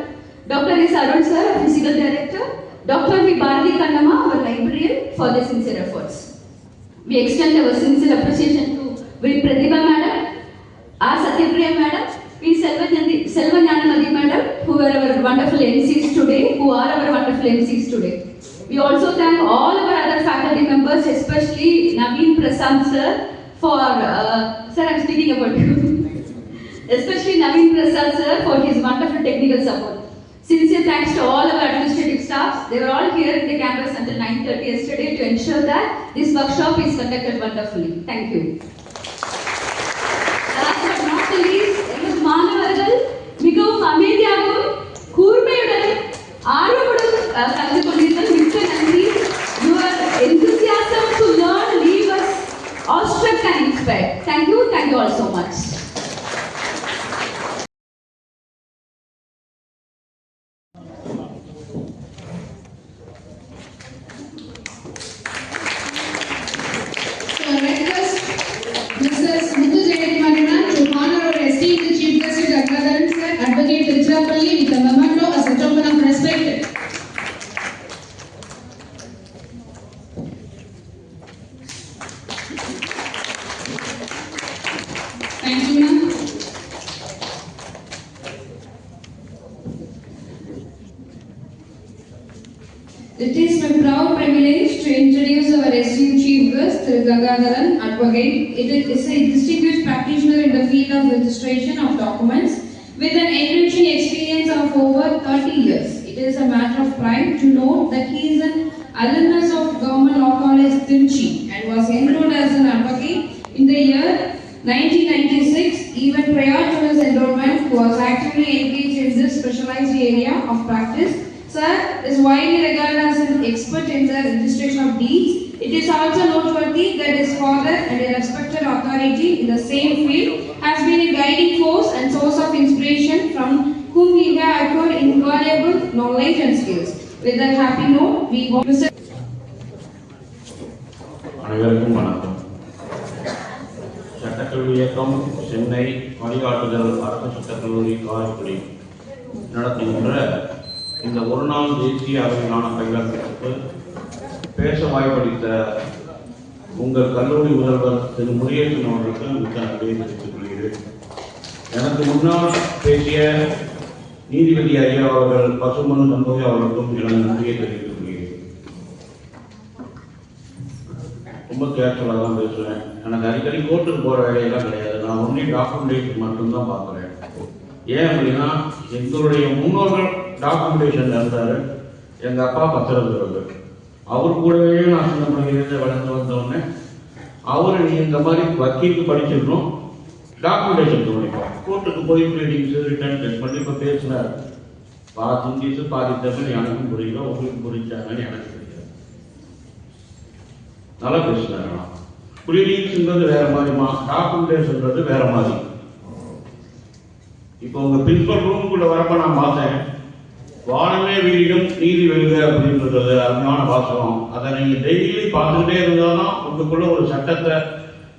Dr. S. Arun sir, Physical Director, Dr. V. Bharati Kannama, our librarian, for their sincere efforts. We extend our sincere appreciation to V. Pratibha madam, R. Satyapriya madam, P. Selvanyanamadi madam, who are our wonderful MCs today. We also thank all our other faculty members, especially Naveen Prasad sir, for, sir, I'm speaking about you. Especially Naveen Prasad sir for his wonderful technical support. Sincere thanks to all our administrative staffs. They were all here in the campus until 9:30 yesterday to ensure that this workshop is conducted wonderfully. Thank you. Last but not the least, மாணவர்கள் மிகவும் அமைதியாகவும் கூர்மையுடனும் ஆர்வமுடன் கலந்து கொண்டீர்கள். மிக்க நன்றி. Your enthusiasm to learn leave us awestruck and inspired. Thank you all so much. Mrs. Muthu Jaykumari to honor our esteemed Chief Guest Gangadharan sir, Advocate Tiruchirappalli, with a memento as a token of respect. Thank you, ma'am. It is my proud privilege to introduce our esteemed Chief Guest, Thiru Gangadharan, Advocate. It is a distinguished practitioner in the field of registration of documents with an enriching experience of over 30 years. It is a matter of pride to note that he is an alumnus of Government Law College, Trichy, and was enrolled as an advocate in the year 1996. Even prior to his enrollment, he was actively engaged in this specialized area of practice. Sir is widely regarded as an expert in the registration of deeds. It is also noteworthy that his father and a respected authority in the same field has been a guiding force and source of inspiration from whom he has acquired invaluable knowledge and skills. With that happy note, we want Mr. அனைவருக்கும் வணக்கம். சட்டக்கல்வி இயக்கம் சென்னை வழிகாட்டுதல் அரசு சட்டக்கல்லூரி காரைக்குடி நடத்துகின்ற இந்த ஒரு நாள் தேசிய அளவிலான பயிலரங்குக்கு பேச வாய்ப்பளித்த உங்கள் கல்லூரி முதல்வர் திரு முருகேசன் அவர்களுக்கு மிக்க நன்றியை தெரிவித்துக் கொள்கிறேன். எனக்கு முன்னால் பேசிய நீதிபதி ஐயா அவர்கள் பசுமனு சண்முகி அவர்களுக்கும் எனது நன்றியை தெரிவித்துக் கொள்கிறேன். ரொம்ப கேர்ஃபுல்லாக தான் பேசுவேன். எனக்கு அடிக்கடி கோர்ட்டுக்கு போகிற வேலையெல்லாம் கிடையாது. நான் ஒன்லி டாக்குமெண்டேஷன் மட்டும்தான் பார்க்குறேன். ஏன் அப்படின்னா எங்களுடைய முன்னோர்கள் டாக்குமெண்டேஷன் இருந்தார். எங்கள் அப்பா பத்திரங்கிறவர். அவர் கூடவே நான் சின்ன பிள்ளைங்க வளர்ந்து வந்தோடனே அவர் நீ இந்த மாதிரி வக்கீலுக்கு படிச்சிருக்கணும், டாக்குமெண்டேஷன் பண்ணிப்போம். கோர்ட்டுக்கு போய் ப்ளீடிங்ஸு ரிட்டர்ன் டெஸ்ட் பண்ணி இப்போ பேசினார். பாதி இங்கிலீஷு பாதி தமிழ் எனக்கும் புரியல, உங்களுக்கு புரிஞ்சாங்கன்னு எனக்கு தெரியாது. நல்லா பேசினார். ப்ளீடிங்ஸுங்கிறது வேற மாதிரிமா, டாக்குமெண்டேஷன்றது வேற மாதிரி. இப்போ உங்கள் பிரின்சிபல் ரூமுக்குள்ளே வரப்போ நான் பார்த்தேன், வானமே வீடும் நீதி வெல்க அப்படின்றது அருமையான வாசகம். அதை நீங்கள் டெய்லி பார்த்துக்கிட்டே இருந்தால் தான் உங்களுக்குள்ள ஒரு சட்டத்தை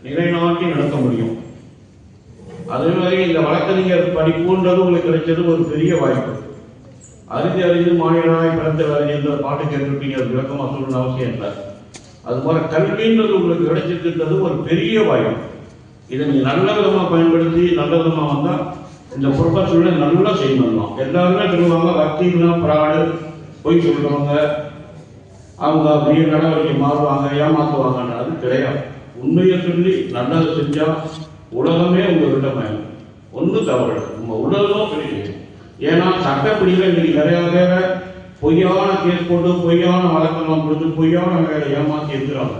நிலைநாட்டி நடத்த முடியும். அதே மாதிரி இந்த வழக்கறிஞர் படிப்புன்றது உங்களுக்கு கிடைச்சது ஒரு பெரிய வாய்ப்பு. அறிந்து மாநிலனாய் பிறந்த அறிஞர் பாட்டு கேட்டிருப்பீங்க, அது விளக்கமாக சொல்லணும்னு அவசியம் இல்லை. அது மாதிரி கல்வின்றது உங்களுக்கு கிடைச்சிருக்கிறது ஒரு பெரிய வாய்ப்பு. இதை நீங்கள் நல்ல விதமாக பயன்படுத்தி நல்ல விதமாக வந்தால் இந்த ப்ரொஃபஷனில் நல்லா செய்யணும். எல்லாருமே சொல்லுவாங்க வக்கீல்லாம் ஃப்ராடு, பொய் சொல்லுவாங்க, அவங்க அப்படியே நடவடிக்கை மாறுவாங்க, ஏமாற்றுவாங்கன்னு. அது கிடையாது. உண்மையை சொல்லி நல்லது செஞ்சால் உலகமே உங்கள்கிட்ட பயணம். ஒன்றும் தவறு நம்ம உலகம் கிடையாது. ஏன்னா சட்டப்படியில் இன்னைக்கு நிறையா பேரை பொய்யான கேஸ் போட்டு பொய்யான வழக்கெல்லாம் கொடுத்து பொய்யான வேலை ஏமாற்றி இருக்கிறாங்க.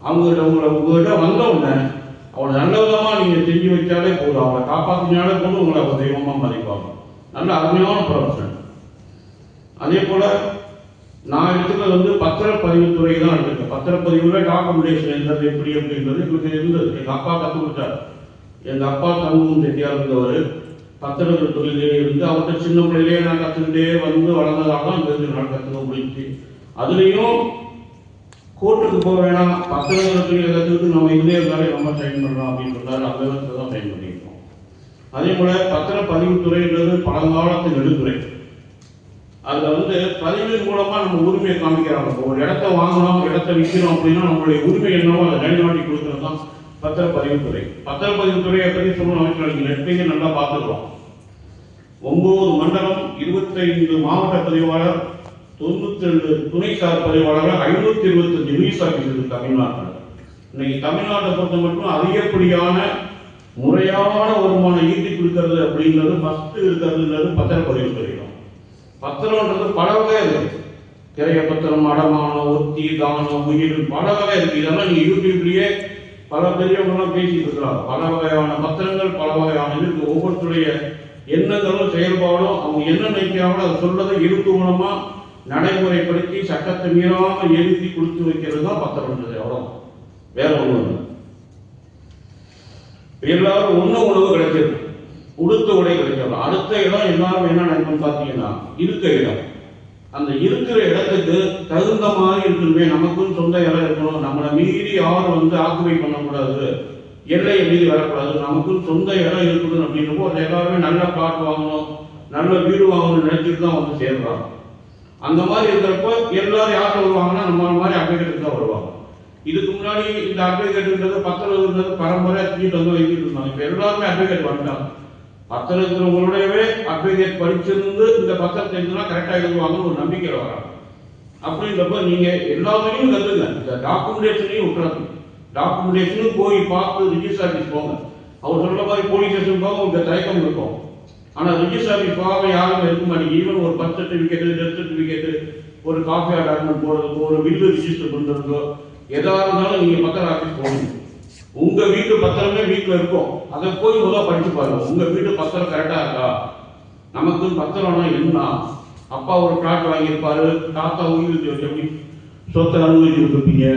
உங்கள்கிட்ட வந்தவுடனே அவளை நல்ல விதமாக நீங்கள் செஞ்சு வச்சாலே போதும். அவளை காப்பாற்றினாலே போதும், உங்களை அவங்க தெய்வமாக மதிப்பாங்க. நல்ல அருமையான ப்ரொஃபஷன். அதே போல் நான் எடுத்துக்கிறது வந்து பத்திரப்பதிவுத்துறை தான் எடுத்துருக்கேன். பத்திரப்பதிவில் டாக்குமெண்டேஷன் எழுதுறது எப்படி அப்படின்றது எங்களுக்கு இருந்தது. எங்கள் அப்பா கற்றுக் கொடுத்தார். எங்கள் அப்பா சமூகம் செட்டியாக இருந்தவர். பத்திரங்கள் தொழிலே இருந்து அவர்கிட்ட சின்ன பிள்ளையிலே நான் கற்றுக்கிட்டே வந்து வளர்ந்ததாக தான் இங்கிருந்து நான் கற்றுக்க முடிஞ்சு. அதுலேயும் கோர்ட்டுக்கு போக வேணாம், பத்திரங்கள் தொழிலை கற்றுக்கிட்டு நம்ம இதே இருந்தாலே நம்ம சைன் பண்ணலாம் அப்படின்னு சொன்னார். அந்த விதத்தில் தான் சைன் பண்ணியிருக்கோம். அதே போல் பத்திரப்பதிவுத்துறைன்றது பழங்காலத்து நெடுத்துறை. அதில் வந்து பதிவின் மூலமாக நம்ம உரிமையை காமிக்கிறாங்க. ஒரு இடத்த வாங்கணும், இடத்த விற்கிறோம் அப்படின்னா நம்மளுடைய உரிமை என்னவோ அதை நிலைநாட்டி கொடுக்கறது தான் பத்திரப்பதிவுத்துறை. பத்திரப்பதிவுத்துறையை பற்றி சொல்லணும் அவசியம் நீங்கள் நெட்லையும் நல்லா பார்த்துக்கலாம். 9 மண்டலம், 25 மாவட்ட பதிவாளர், 92 துணைசார் பதிவாளர்கள், 525 நியூஸ் ஆஃபீஸ் இருக்கு தமிழ்நாட்டில். இன்னைக்கு தமிழ்நாட்டை பொறுத்த மட்டும் அதிகப்படியான முறையான வருமானம் ஈட்டி கொடுக்கறது அப்படிங்கிறது ஃபர்ஸ்ட் இருக்கிறதுன்றது பத்திரப்பதிவுத்துறை தான். பத்திரம்ன்றது பல வகை இருக்கு. கிரைய பத்திரம், அடமானம், ஒத்தி, தானம், உயிர், பல வகை இருக்கு. இதெல்லாம் நீங்க யூடியூப்லயே பல பெரியவங்களாம் பேசிட்டு இருக்கிறாங்க. பல வகையான பத்திரங்கள், பல வகையான இருக்கு. ஒவ்வொருத்தருடைய எண்ணங்களும் செயல்பாடும் அவங்க என்ன நினைக்கிறாங்களோ அதை சொல்றதை எழுத்து மூலமா நடைமுறைப்படுத்தி சட்டத்தை மீறாம எழுதி கொடுத்து வைக்கிறது தான் பத்திரம்ன்றது. எவ்வளோ வேற ஒண்ணு. எல்லாரும் உணவு கிடைச்சிருக்கு, உடுத்த உடை கிடைக்கலாம். அடுத்த இடம் எல்லாரும் என்ன நினைக்கணும்னு பார்த்தீங்கன்னா இருக்க இடம். அந்த இருக்கிற இடத்துக்கு தகுந்த மாதிரி இருக்கணுமே. நமக்குன்னு சொந்த இடம் இருக்கணும். நம்மளை மீறி யாரும் வந்து ஆக்குபை பண்ணக்கூடாது, எல்லையை மீறி வரக்கூடாது. நமக்குன்னு சொந்த இடம் இருக்கணும் அப்படின்றப்போ எல்லாருமே நல்ல பிளாட் வாங்கணும், நல்ல வீடு வாங்கணும்னு நினைச்சிட்டு தான் வந்து சேர்றாங்க. அந்த மாதிரி இருக்கிறப்போ எல்லாரும் யார்கிட்ட வருவாங்கன்னா நம்ம மாதிரி அட்வொகேட்டுக்கு தான் வருவாங்க. இதுக்கு முன்னாடி இந்த அட்வொகேட்டுன்றது பத்திரம்ன்றது பரம்பரை தூக்கிட்டு வந்து வைக்கிட்டு இருந்தாங்க. இப்போ எல்லாருமே அட்வொகேட் வந்துட்டாங்க. பத்திரம் இருக்கிறவங்களோடவே அட்வொகேட் படிச்சிருந்து இந்த பத்திரத்தை எழுதுனா கரெக்டாக எழுதுவாங்கன்னு ஒரு நம்பிக்கையில் வராங்க. அப்படின்றப்ப நீங்கள் எல்லாத்தையும் கற்றுங்க. இந்த டாக்குமெண்டேஷனையும் விட்டுறாங்க. டாக்குமெண்டேஷனும் போய் பார்த்து ரிஜிஸ்டர் ஆஃபீஸ் போங்க. அவர் சொல்ல மாதிரி போலீஸ் ஸ்டேஷன் போக உங்களுக்கு தயக்கம் இருக்கும். ஆனால் ரிஜிஸ்டர் ஆஃபீஸ் போகாம யாரும் இருக்க மாட்டேங்க. ஈவன் ஒரு பர்த் சர்டிஃபிகேட்டு, டெத் சர்டிஃபிகேட்டு, ஒரு காஃபி டாக்குமெண்ட் போடுறதுக்கோ, ஒரு வில்லு ரிஜிஸ்டர் பண்ணுறதுக்கோ எதாக இருந்தாலும் நீங்கள் பத்திர ஆஃபீஸ் போகணும். உங்க வீட்டு பத்திரமே வீட்டில் இருக்கும். அதை போய் முதல்ல படிச்சு பாருங்க. உங்க வீட்டு பத்திரம் கரெக்டா இருக்கா? நமக்கு பத்திரம்னா என்ன? அப்பா ஒரு பிளாட் வாங்கியிருப்பாரு, தாத்தா உயிர் எப்படி சொத்தை அனுமதி கொடுத்துருப்பீங்க,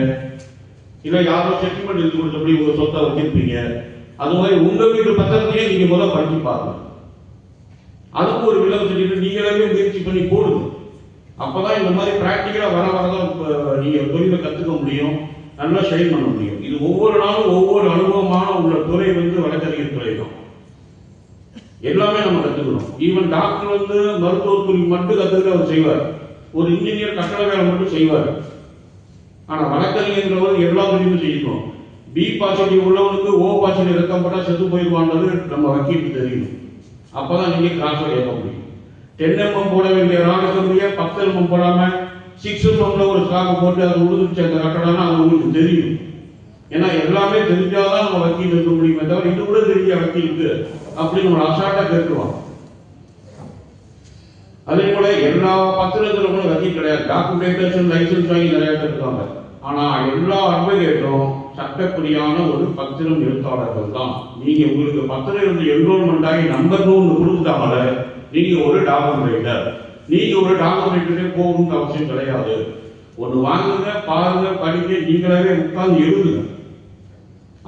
இல்லை யாரோ செட்டில்மெண்ட் எடுத்து கொடுத்தபடி உங்க சொத்தை வச்சிருப்பீங்க. அது மாதிரி உங்க வீட்டு பத்திரத்தையே நீங்க முதல்ல படிச்சு பாருங்க. அதுக்கு ஒரு விளக்கம் சொல்லிட்டு நீங்களே முயற்சி பண்ணி போடுங்க. அப்பதான் இந்த மாதிரி பிராக்டிக்கலா வர வரதான் நீங்க தொழிலை கத்துக்க முடியும், நல்லா ஷைன் பண்ண முடியும். இது ஒவ்வொரு நாளும் ஒவ்வொரு அனுபவமான உள்ள துறை வந்து வழக்கறிஞர் துறை தான். எல்லாமே நம்ம கத்துக்கணும். ஈவன் டாக்டர் வந்து மருத்துவ தொழில் மட்டும் கத்துக்கிட்டு அவர் செய்வார். ஒரு இன்ஜினியர் கட்டட வேலை மட்டும் செய்வார். ஆனா வழக்கறிஞர் எல்லா தொழிலும் செய்யணும். பி பாசிட்டிவ் உள்ளவனுக்கு ஓ பாசிட்டிவ் ரத்தம் போட்டா செத்து போயிடுவான்றது நம்ம வக்கீலுக்கு தெரியும். அப்பதான் நீங்க கிராஸ் ஏற்க முடியும். 10 mm போட வேண்டிய ராணுவ 10 mm போடாம 6 mm ஒரு ஸ்லாக போட்டு அது உழுதுச்சு அந்த கட்டடம்னா அது உங்களுக்கு தெரியும். ஏன்னா எல்லாமே தெரிஞ்சாதான் நம்ம வக்கீல் இருக்க முடியுமே தவிர இது கூட தெரிஞ்ச வக்கீலுக்கு அப்படின்னு ஒரு அசால்ட்டா கேட்டுருவாங்க. அதே போல எல்லா பத்திரத்துல கூட வக்கீல் கிடையாது. டாக்குமெண்டேஷன் லைசன்ஸ் வாங்கி நிறைய பேர் இருக்காங்க. ஆனா எல்லா அட்வொகேட்டும் சட்டப்படியான ஒரு பத்திரம் எழுத்தாளர்கள் தான். நீங்க உங்களுக்கு பத்திரம் இருந்து என்ரோல்மெண்ட் ஆகி நம்பர் 1 கொடுத்துட்டாங்களே நீங்க ஒரு டாக்குமெண்டேட்டர். நீங்க ஒரு டாக்குமெண்டேட்டரே போகணும்னு அவசியம் கிடையாது. ஒன்று வாங்குங்க, பாருங்க, படிக்க, நீங்களாவே உட்கார்ந்து எழுதுங்க.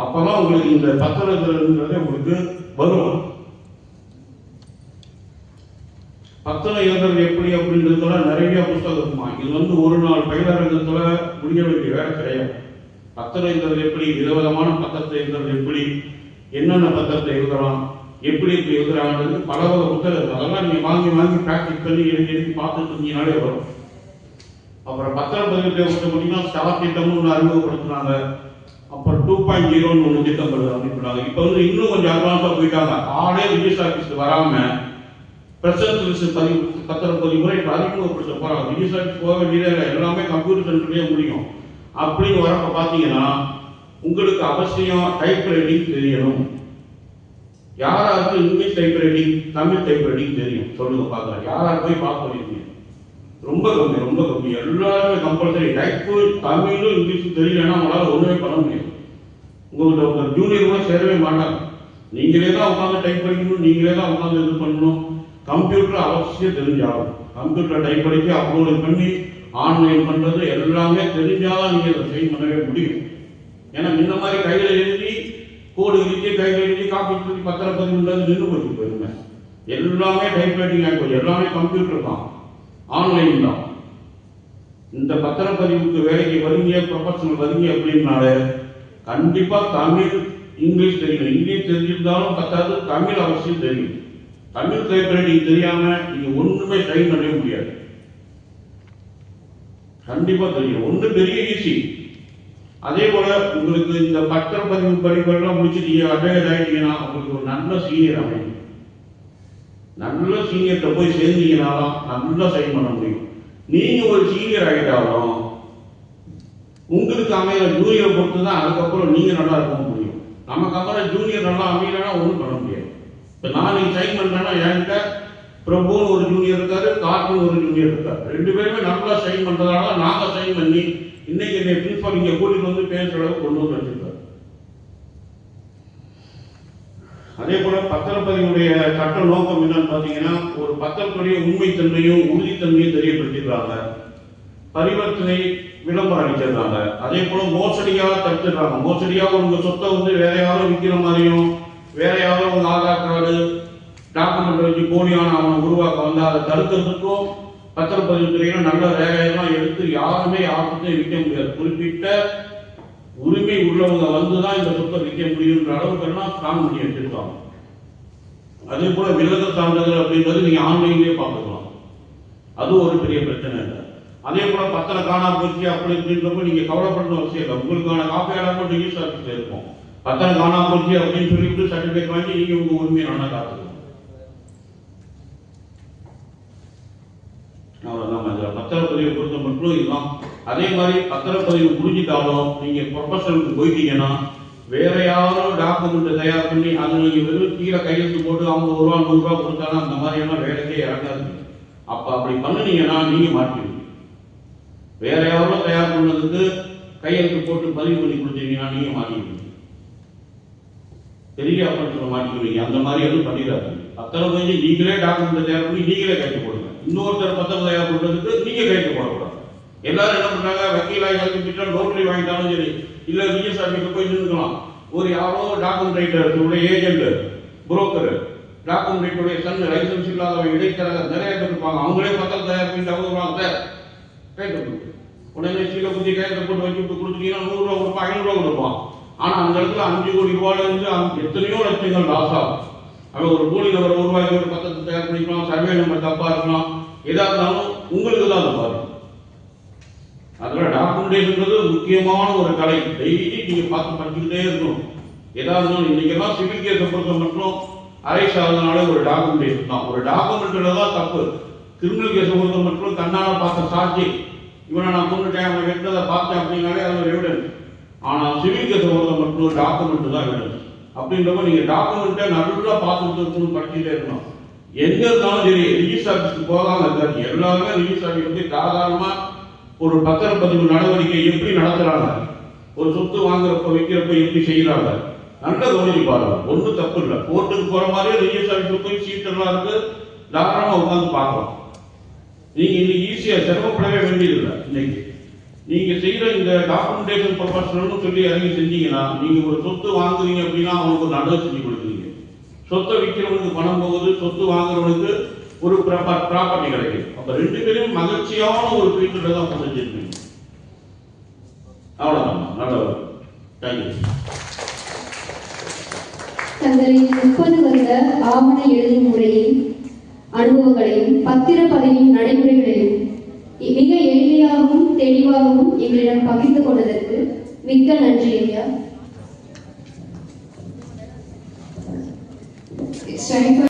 அப்பதான் உங்களுக்கு இந்த பத்திரங்கிறது உங்களுக்கு வரும். பத்திரம் எழுதுறது எப்படி அப்படின்றதுலாம் நிறைய புத்தகம் இருக்குமா. இது வந்து ஒரு நாள் பயிலரங்கத்துல முடிய வேண்டிய வேலை கிடையாது. பத்திரம் எழுதுறது எப்படி, விதவிதமான பத்திரத்தை எழுதுறது எப்படி, என்னென்ன பத்திரத்தை எழுதலாம், எப்படி எப்படி எழுதுறாங்கிறது பல வகை புத்தகம் இருக்கு. அதெல்லாம் நீங்க வாங்கி வாங்கி பிராக்டிஸ் பண்ணி எழுதி பார்த்துட்டு இருந்தீங்கனாலே வரும். அப்புறம் பத்திரம் பதிவு பார்த்தீங்கன்னா ஸ்டார் திட்டம்னு ஒன்று அறிமுகப்படுத்தினாங்க. அப்புறம் 2.0 ஒன்று திட்டம் வருது அப்படின்னு. இப்போ வந்து இன்னும் கொஞ்சம் அட்வான்ஸாக போயிட்டாங்க. ஆளே ரிஜிஸ்டர் ஆஃபீஸ்க்கு வராம பிரசன்ஸ் லிஸ்ட் பதிவு பத்திரம் பதிவு இப்போ அறிமுகப்படுத்த போறாங்க. ரிஜிஸ்டர் ஆஃபீஸ் போக வேண்டியது எல்லாமே கம்ப்யூட்டர் சென்டர்லேயே முடியும். அப்படின்னு வரப்ப பார்த்தீங்கன்னா உங்களுக்கு அவசியம் டைப் ரைட்டிங் தெரியணும். யாராருக்கு English type writing, Tamil type writing தெரியும் சொல்லுங்க பார்க்கலாம். யாராருக்கு போய் பார்க்க முடியுங்க? ரொம்ப கம்மி, ரொம்ப கம்மி. எல்லாருமே கம்பல்சரி டைப்பு தமிழும் இங்கிலீஷும் தெரியலன்னா உங்களால் ஒன்றுமே பண்ண முடியும். உங்கள்கிட்ட ஜூனியர் கூட சேரவே மாட்டாங்க. நீங்களே தான் உட்காந்து டைப் படிக்கணும், நீங்களே தான் உட்காந்து இது பண்ணணும். கம்ப்யூட்டர் அவசியம் தெரிஞ்சாகும். கம்ப்யூட்டர் டைப் படித்து அப்லோடு பண்ணி ஆன்லைன் பண்ணுறது எல்லாமே தெரிஞ்சாதான் நீங்கள் அதை சைன் பண்ணவே முடியும். ஏன்னா இந்த மாதிரி கையில் எழுதி கோடு எழுதி கையில் எழுதி காப்பி பண்ணி பத்திரப்பதிவுன்றது நின்று போச்சு போயிருங்க. எல்லாமே டைப்ரைட்டிங் ஆகி எல்லாமே கம்ப்யூட்டர் தான், ஆன்லைன் தான். இந்த பத்திரப்பதிவுக்கு வேலைக்கு வரீங்க, ப்ரொஃபஷனல் வரீங்க அப்படின்னாலே கண்டிப்பாக தமிழ் இங்கிலீஷ் தெரியணும். இங்கிலீஷ் தெரிஞ்சிருந்தாலும் பத்தாது, தமிழ் அவசியம் தெரியும். தமிழ் டைப்ரைட்டிங் தெரியாமல் நீங்கள் ஒன்றுமே சைன் பண்ணவே முடியாது. கண்டிப்பாக தெரியும். ஒன்று பெரிய ஈஸி. அதே போல உங்களுக்கு இந்த பத்திரப்பதிவு படிப்பெல்லாம் முடிச்சுட்டீங்க, அட்வைஸ் ஆகிட்டீங்கன்னா உங்களுக்கு ஒரு நல்ல சீனியர் அமையும். நல்ல சீனியர்கிட்ட போய் சேர்ந்தீங்கன்னாலும் நல்லா சைன் பண்ண முடியும். நீங்க ஒரு சீனியர் ஆகிட்டாலும் உங்களுக்கு அமைகிற ஜூனியரை பொறுத்து தான் அதுக்கப்புறம் நீங்க நல்லா இருக்க முடியும். நமக்கு அப்புறம் ஜூனியர் நல்லா அமையலன்னா ஒன்றும் பண்ண முடியாது. இப்போ நான் நீங்க சைன் பண்ணேன்னா என்கிட்ட பிரபுன்னு ஒரு ஜூனியர் இருக்காரு, கார்டுன்னு ஒரு ஜூனியர் இருக்காரு. ரெண்டு பேருமே நல்லா சைன் பண்றதுனால நாங்க சைன் பண்ணி இன்னைக்கு என்னை பிரின்சிபல் இங்கே கூட்டிட்டு வந்து பேசுற அளவுக்கு கொண்டு வந்து வச்சிருக்காரு. அதே போல பத்திரப்பதிவுடைய சட்ட நோக்கம் என்னன்னு பார்த்தீங்கன்னா, ஒரு பத்திரத்துடைய உண்மைத்தன்மையும் உறுதித்தன்மையும் தெரியப்படுத்திடுறாங்க, பரிவர்த்தனை விளம்பரம் அளிச்சிடுறாங்க. அதே போல மோசடியாக தடுத்துடுறாங்க. மோசடியாக உங்க சொத்தை வந்து வேற யாரும் விற்கிற மாதிரியும் வேற யாரும் உங்க ஆதார் கார்டு டாக்குமெண்ட் வச்சு போலியான அவனை உருவாக்க வந்து அதை தடுக்கிறதுக்கும் பத்திரப்பதிவு துறையில நல்ல வேலையெல்லாம் எடுத்து யாருமே யாருக்கும் விற்க முடியாது. குறிப்பிட்ட உரிமை உள்ளவங்க வந்துதான் இந்த சொத்தை விற்க முடியுன்ற அளவுக்கு எல்லாம் ஸ்ட்ராங் பண்ணி வச்சிருக்காங்க. அதே போல விலகல் சான்றிதழ் அப்படின்றது நீங்க ஆன்லைன்லயே பார்த்துக்கலாம், அது ஒரு பெரிய பிரச்சனை இல்லை. அதே போல பத்திரம் காணா போச்சு அப்படி அப்படின்றப்ப நீங்க கவலைப்படணும் அவசியம் இல்லை. உங்களுக்கான காப்பியாளர் மட்டும் ரிஜிஸ்டர் ஆஃபீஸ்ல இருக்கும். பத்திரம் காணா போச்சு அப்படின்னு சொல்லிட்டு சர்டிபிகேட் வாங்கி நீங்க உங்க உரிமையை நல்லா காத்துக்கணும். அவ்வளவுதான். இதுல பத்திரப்பதிவை பொறுத்த மட்டும் இதுதான். அதே மாதிரி பத்திரப்பதிவு புரிஞ்சிட்டாலும் நீங்க ப்ரொஃபஷனலுக்கு போயிட்டீங்கன்னா வேற யாரும் டாக்குமெண்ட் தயார் பண்ணி அது நீங்க வெறும் கீழே கையெழுத்து போட்டு 50 ரூபா 100 ரூபா கொடுத்தாலும் அந்த மாதிரியான வேலைக்கே இறங்காது. அப்ப அப்படி பண்ணுனீங்கன்னா நீங்க மாட்டிடுவீங்க. வேற யாரும் தயார் பண்ணதுக்கு கையெழுத்து போட்டு பதிவு பண்ணி கொடுத்தீங்கன்னா நீங்க மாட்டிடுவீங்க. பெரிய அப்படி மாட்டிக்குவீங்க. அந்த மாதிரி எதுவும் பண்ணிடாது. பத்திரம் போய் நீங்களே டாக்குமெண்ட் தயார் பண்ணி நீங்களே கைட்டு போடுங்க. இன்னொருத்தர் பத்திரம் தயார் பண்றதுக்கு நீங்க கைட்டு போடக்கூடாது. எல்லாரும் என்ன பண்றாங்க, வக்கீலாக கல்விட்டா நோட்டரி வாங்கிட்டாலும் சரி, இல்ல ரிஜிஸ்டர் ஆஃபீஸ்ல போய் நின்றுக்கலாம். ஒரு யாரோ document writer agent broker document ரைட்டருடைய சன் லைசன்ஸ் இல்லாதவங்க இடைத்தரகர் நிறைய பேர் இருப்பாங்க. அவங்களே பத்திரம் தயார் பண்ணிட்டு அவங்க கைட்டு உடனே சீலை குத்தி கையத்தை போட்டு வச்சு கொடுத்துட்டீங்கன்னா 100 ரூபா கொடுப்பான், 500 ரூபா கொடுப்பான். ஆனா அந்த இடத்துல 5 கோடி ரூபாயில இருந்து எத்தனையோ லட்சங்கள் லாஸ் ஆகும். அவன் ஒரு கூலி நபர் 1 ரூபாய்க்கு ஒரு பத்திரத்தை தயார் பண்ணிக்கலாம், சர்வே நம்பர் தப்பா இருக்கலாம், எதா இருந்தாலும் உங்களுக்கு தான் அது பாருங்க. அதுல டாக்குமெண்டேஷன்றது முக்கியமான ஒரு கலை. டெய்லி நீங்க பார்த்து படிச்சுக்கிட்டே இருக்கணும். எதா இருந்தாலும் இன்னைக்கெல்லாம் சிவில் கேஸை பொறுத்த மட்டும் அரை சாதனால ஒரு டாக்குமெண்டேஷன் தான். ஒரு டாக்குமெண்ட்ல தான் தப்பு. கிரிமினல் கேஸை பொறுத்த மட்டும் கண்ணால பார்த்த சாட்சி இவனை நான் கொண்டுட்டேன் அவனை வெட்டதை பார்த்தேன் அப்படின்னாலே அது ஒரு எவிடன்ஸ். ஆனா சிவில் கேஸை பொறுத்த மட்டும் டாக்குமெண்ட் தான் எவிடன்ஸ். அப்படின்றப்ப நீங்க டாக்குமெண்ட்டை நல்லா பார்த்துட்டு இருக்கணும், படிச்சுட்டே இருக்கணும். எங்க இருந்தாலும் சரி ரிஜிஸ்டர் ஆஃபீஸ்க்கு போகாம இருக்காது. எல்லாருமே ரிஜிஸ்டர் ஆஃபீஸ் வந்து சாதாரணமா ஒரு பத்திரப்பதிவு நடவடிக்கை எப்படி நடத்துறாங்க, ஒரு சொத்து வாங்குறப்ப வைக்கிறப்ப எப்படி செய்யறாங்க நல்ல கவனிச்சு பாருங்க. ஒன்றும் தப்பு இல்லை. கோர்ட்டுக்கு போற மாதிரி ரிஜிஸ்டர் ஆஃபீஸ்ல போய் சீட்டெல்லாம் இருக்கு, தாராளமா உட்காந்து பார்க்கலாம். நீங்க இன்னைக்கு ஈஸியா சிரமப்படவே வேண்டியதில்லை. இன்னைக்கு நீங்க செய்யற இந்த டாக்குமெண்டேஷன் ப்ரொஃபஷனல்னு சொல்லி இறங்கி செஞ்சீங்கன்னா நீங்க ஒரு சொத்து வாங்குறீங்க அப்படின்னா அவங்களுக்கு ஒரு நல்லது செஞ்சு கொடுக்குறீங்க. சொத்தை விற்கிறவனுக்கு பணம் போகுது, சொத்து வாங்குறவனுக்கு ஒரு ப்ராப்பர்ட்டி கிடைக்கும். அப்ப ரெண்டு பேரும் மகிழ்ச்சியான ஒரு ஃபீல்ட்ல தான் செஞ்சிருக்கீங்க. அவ்வளவுதான். நல்லது. தேங்க்யூ. தங்களின் 30 வருட ஆவண எழுதும் முறையின் அனுபவங்களையும் பத்திரப்பதிவின் நடைமுறைகளையும் மிக எளிமையாகவும் தெளிவாகவும் எங்களிடம் பகிர்ந்து கொண்டதற்கு மிக்க நன்றி ஐயா.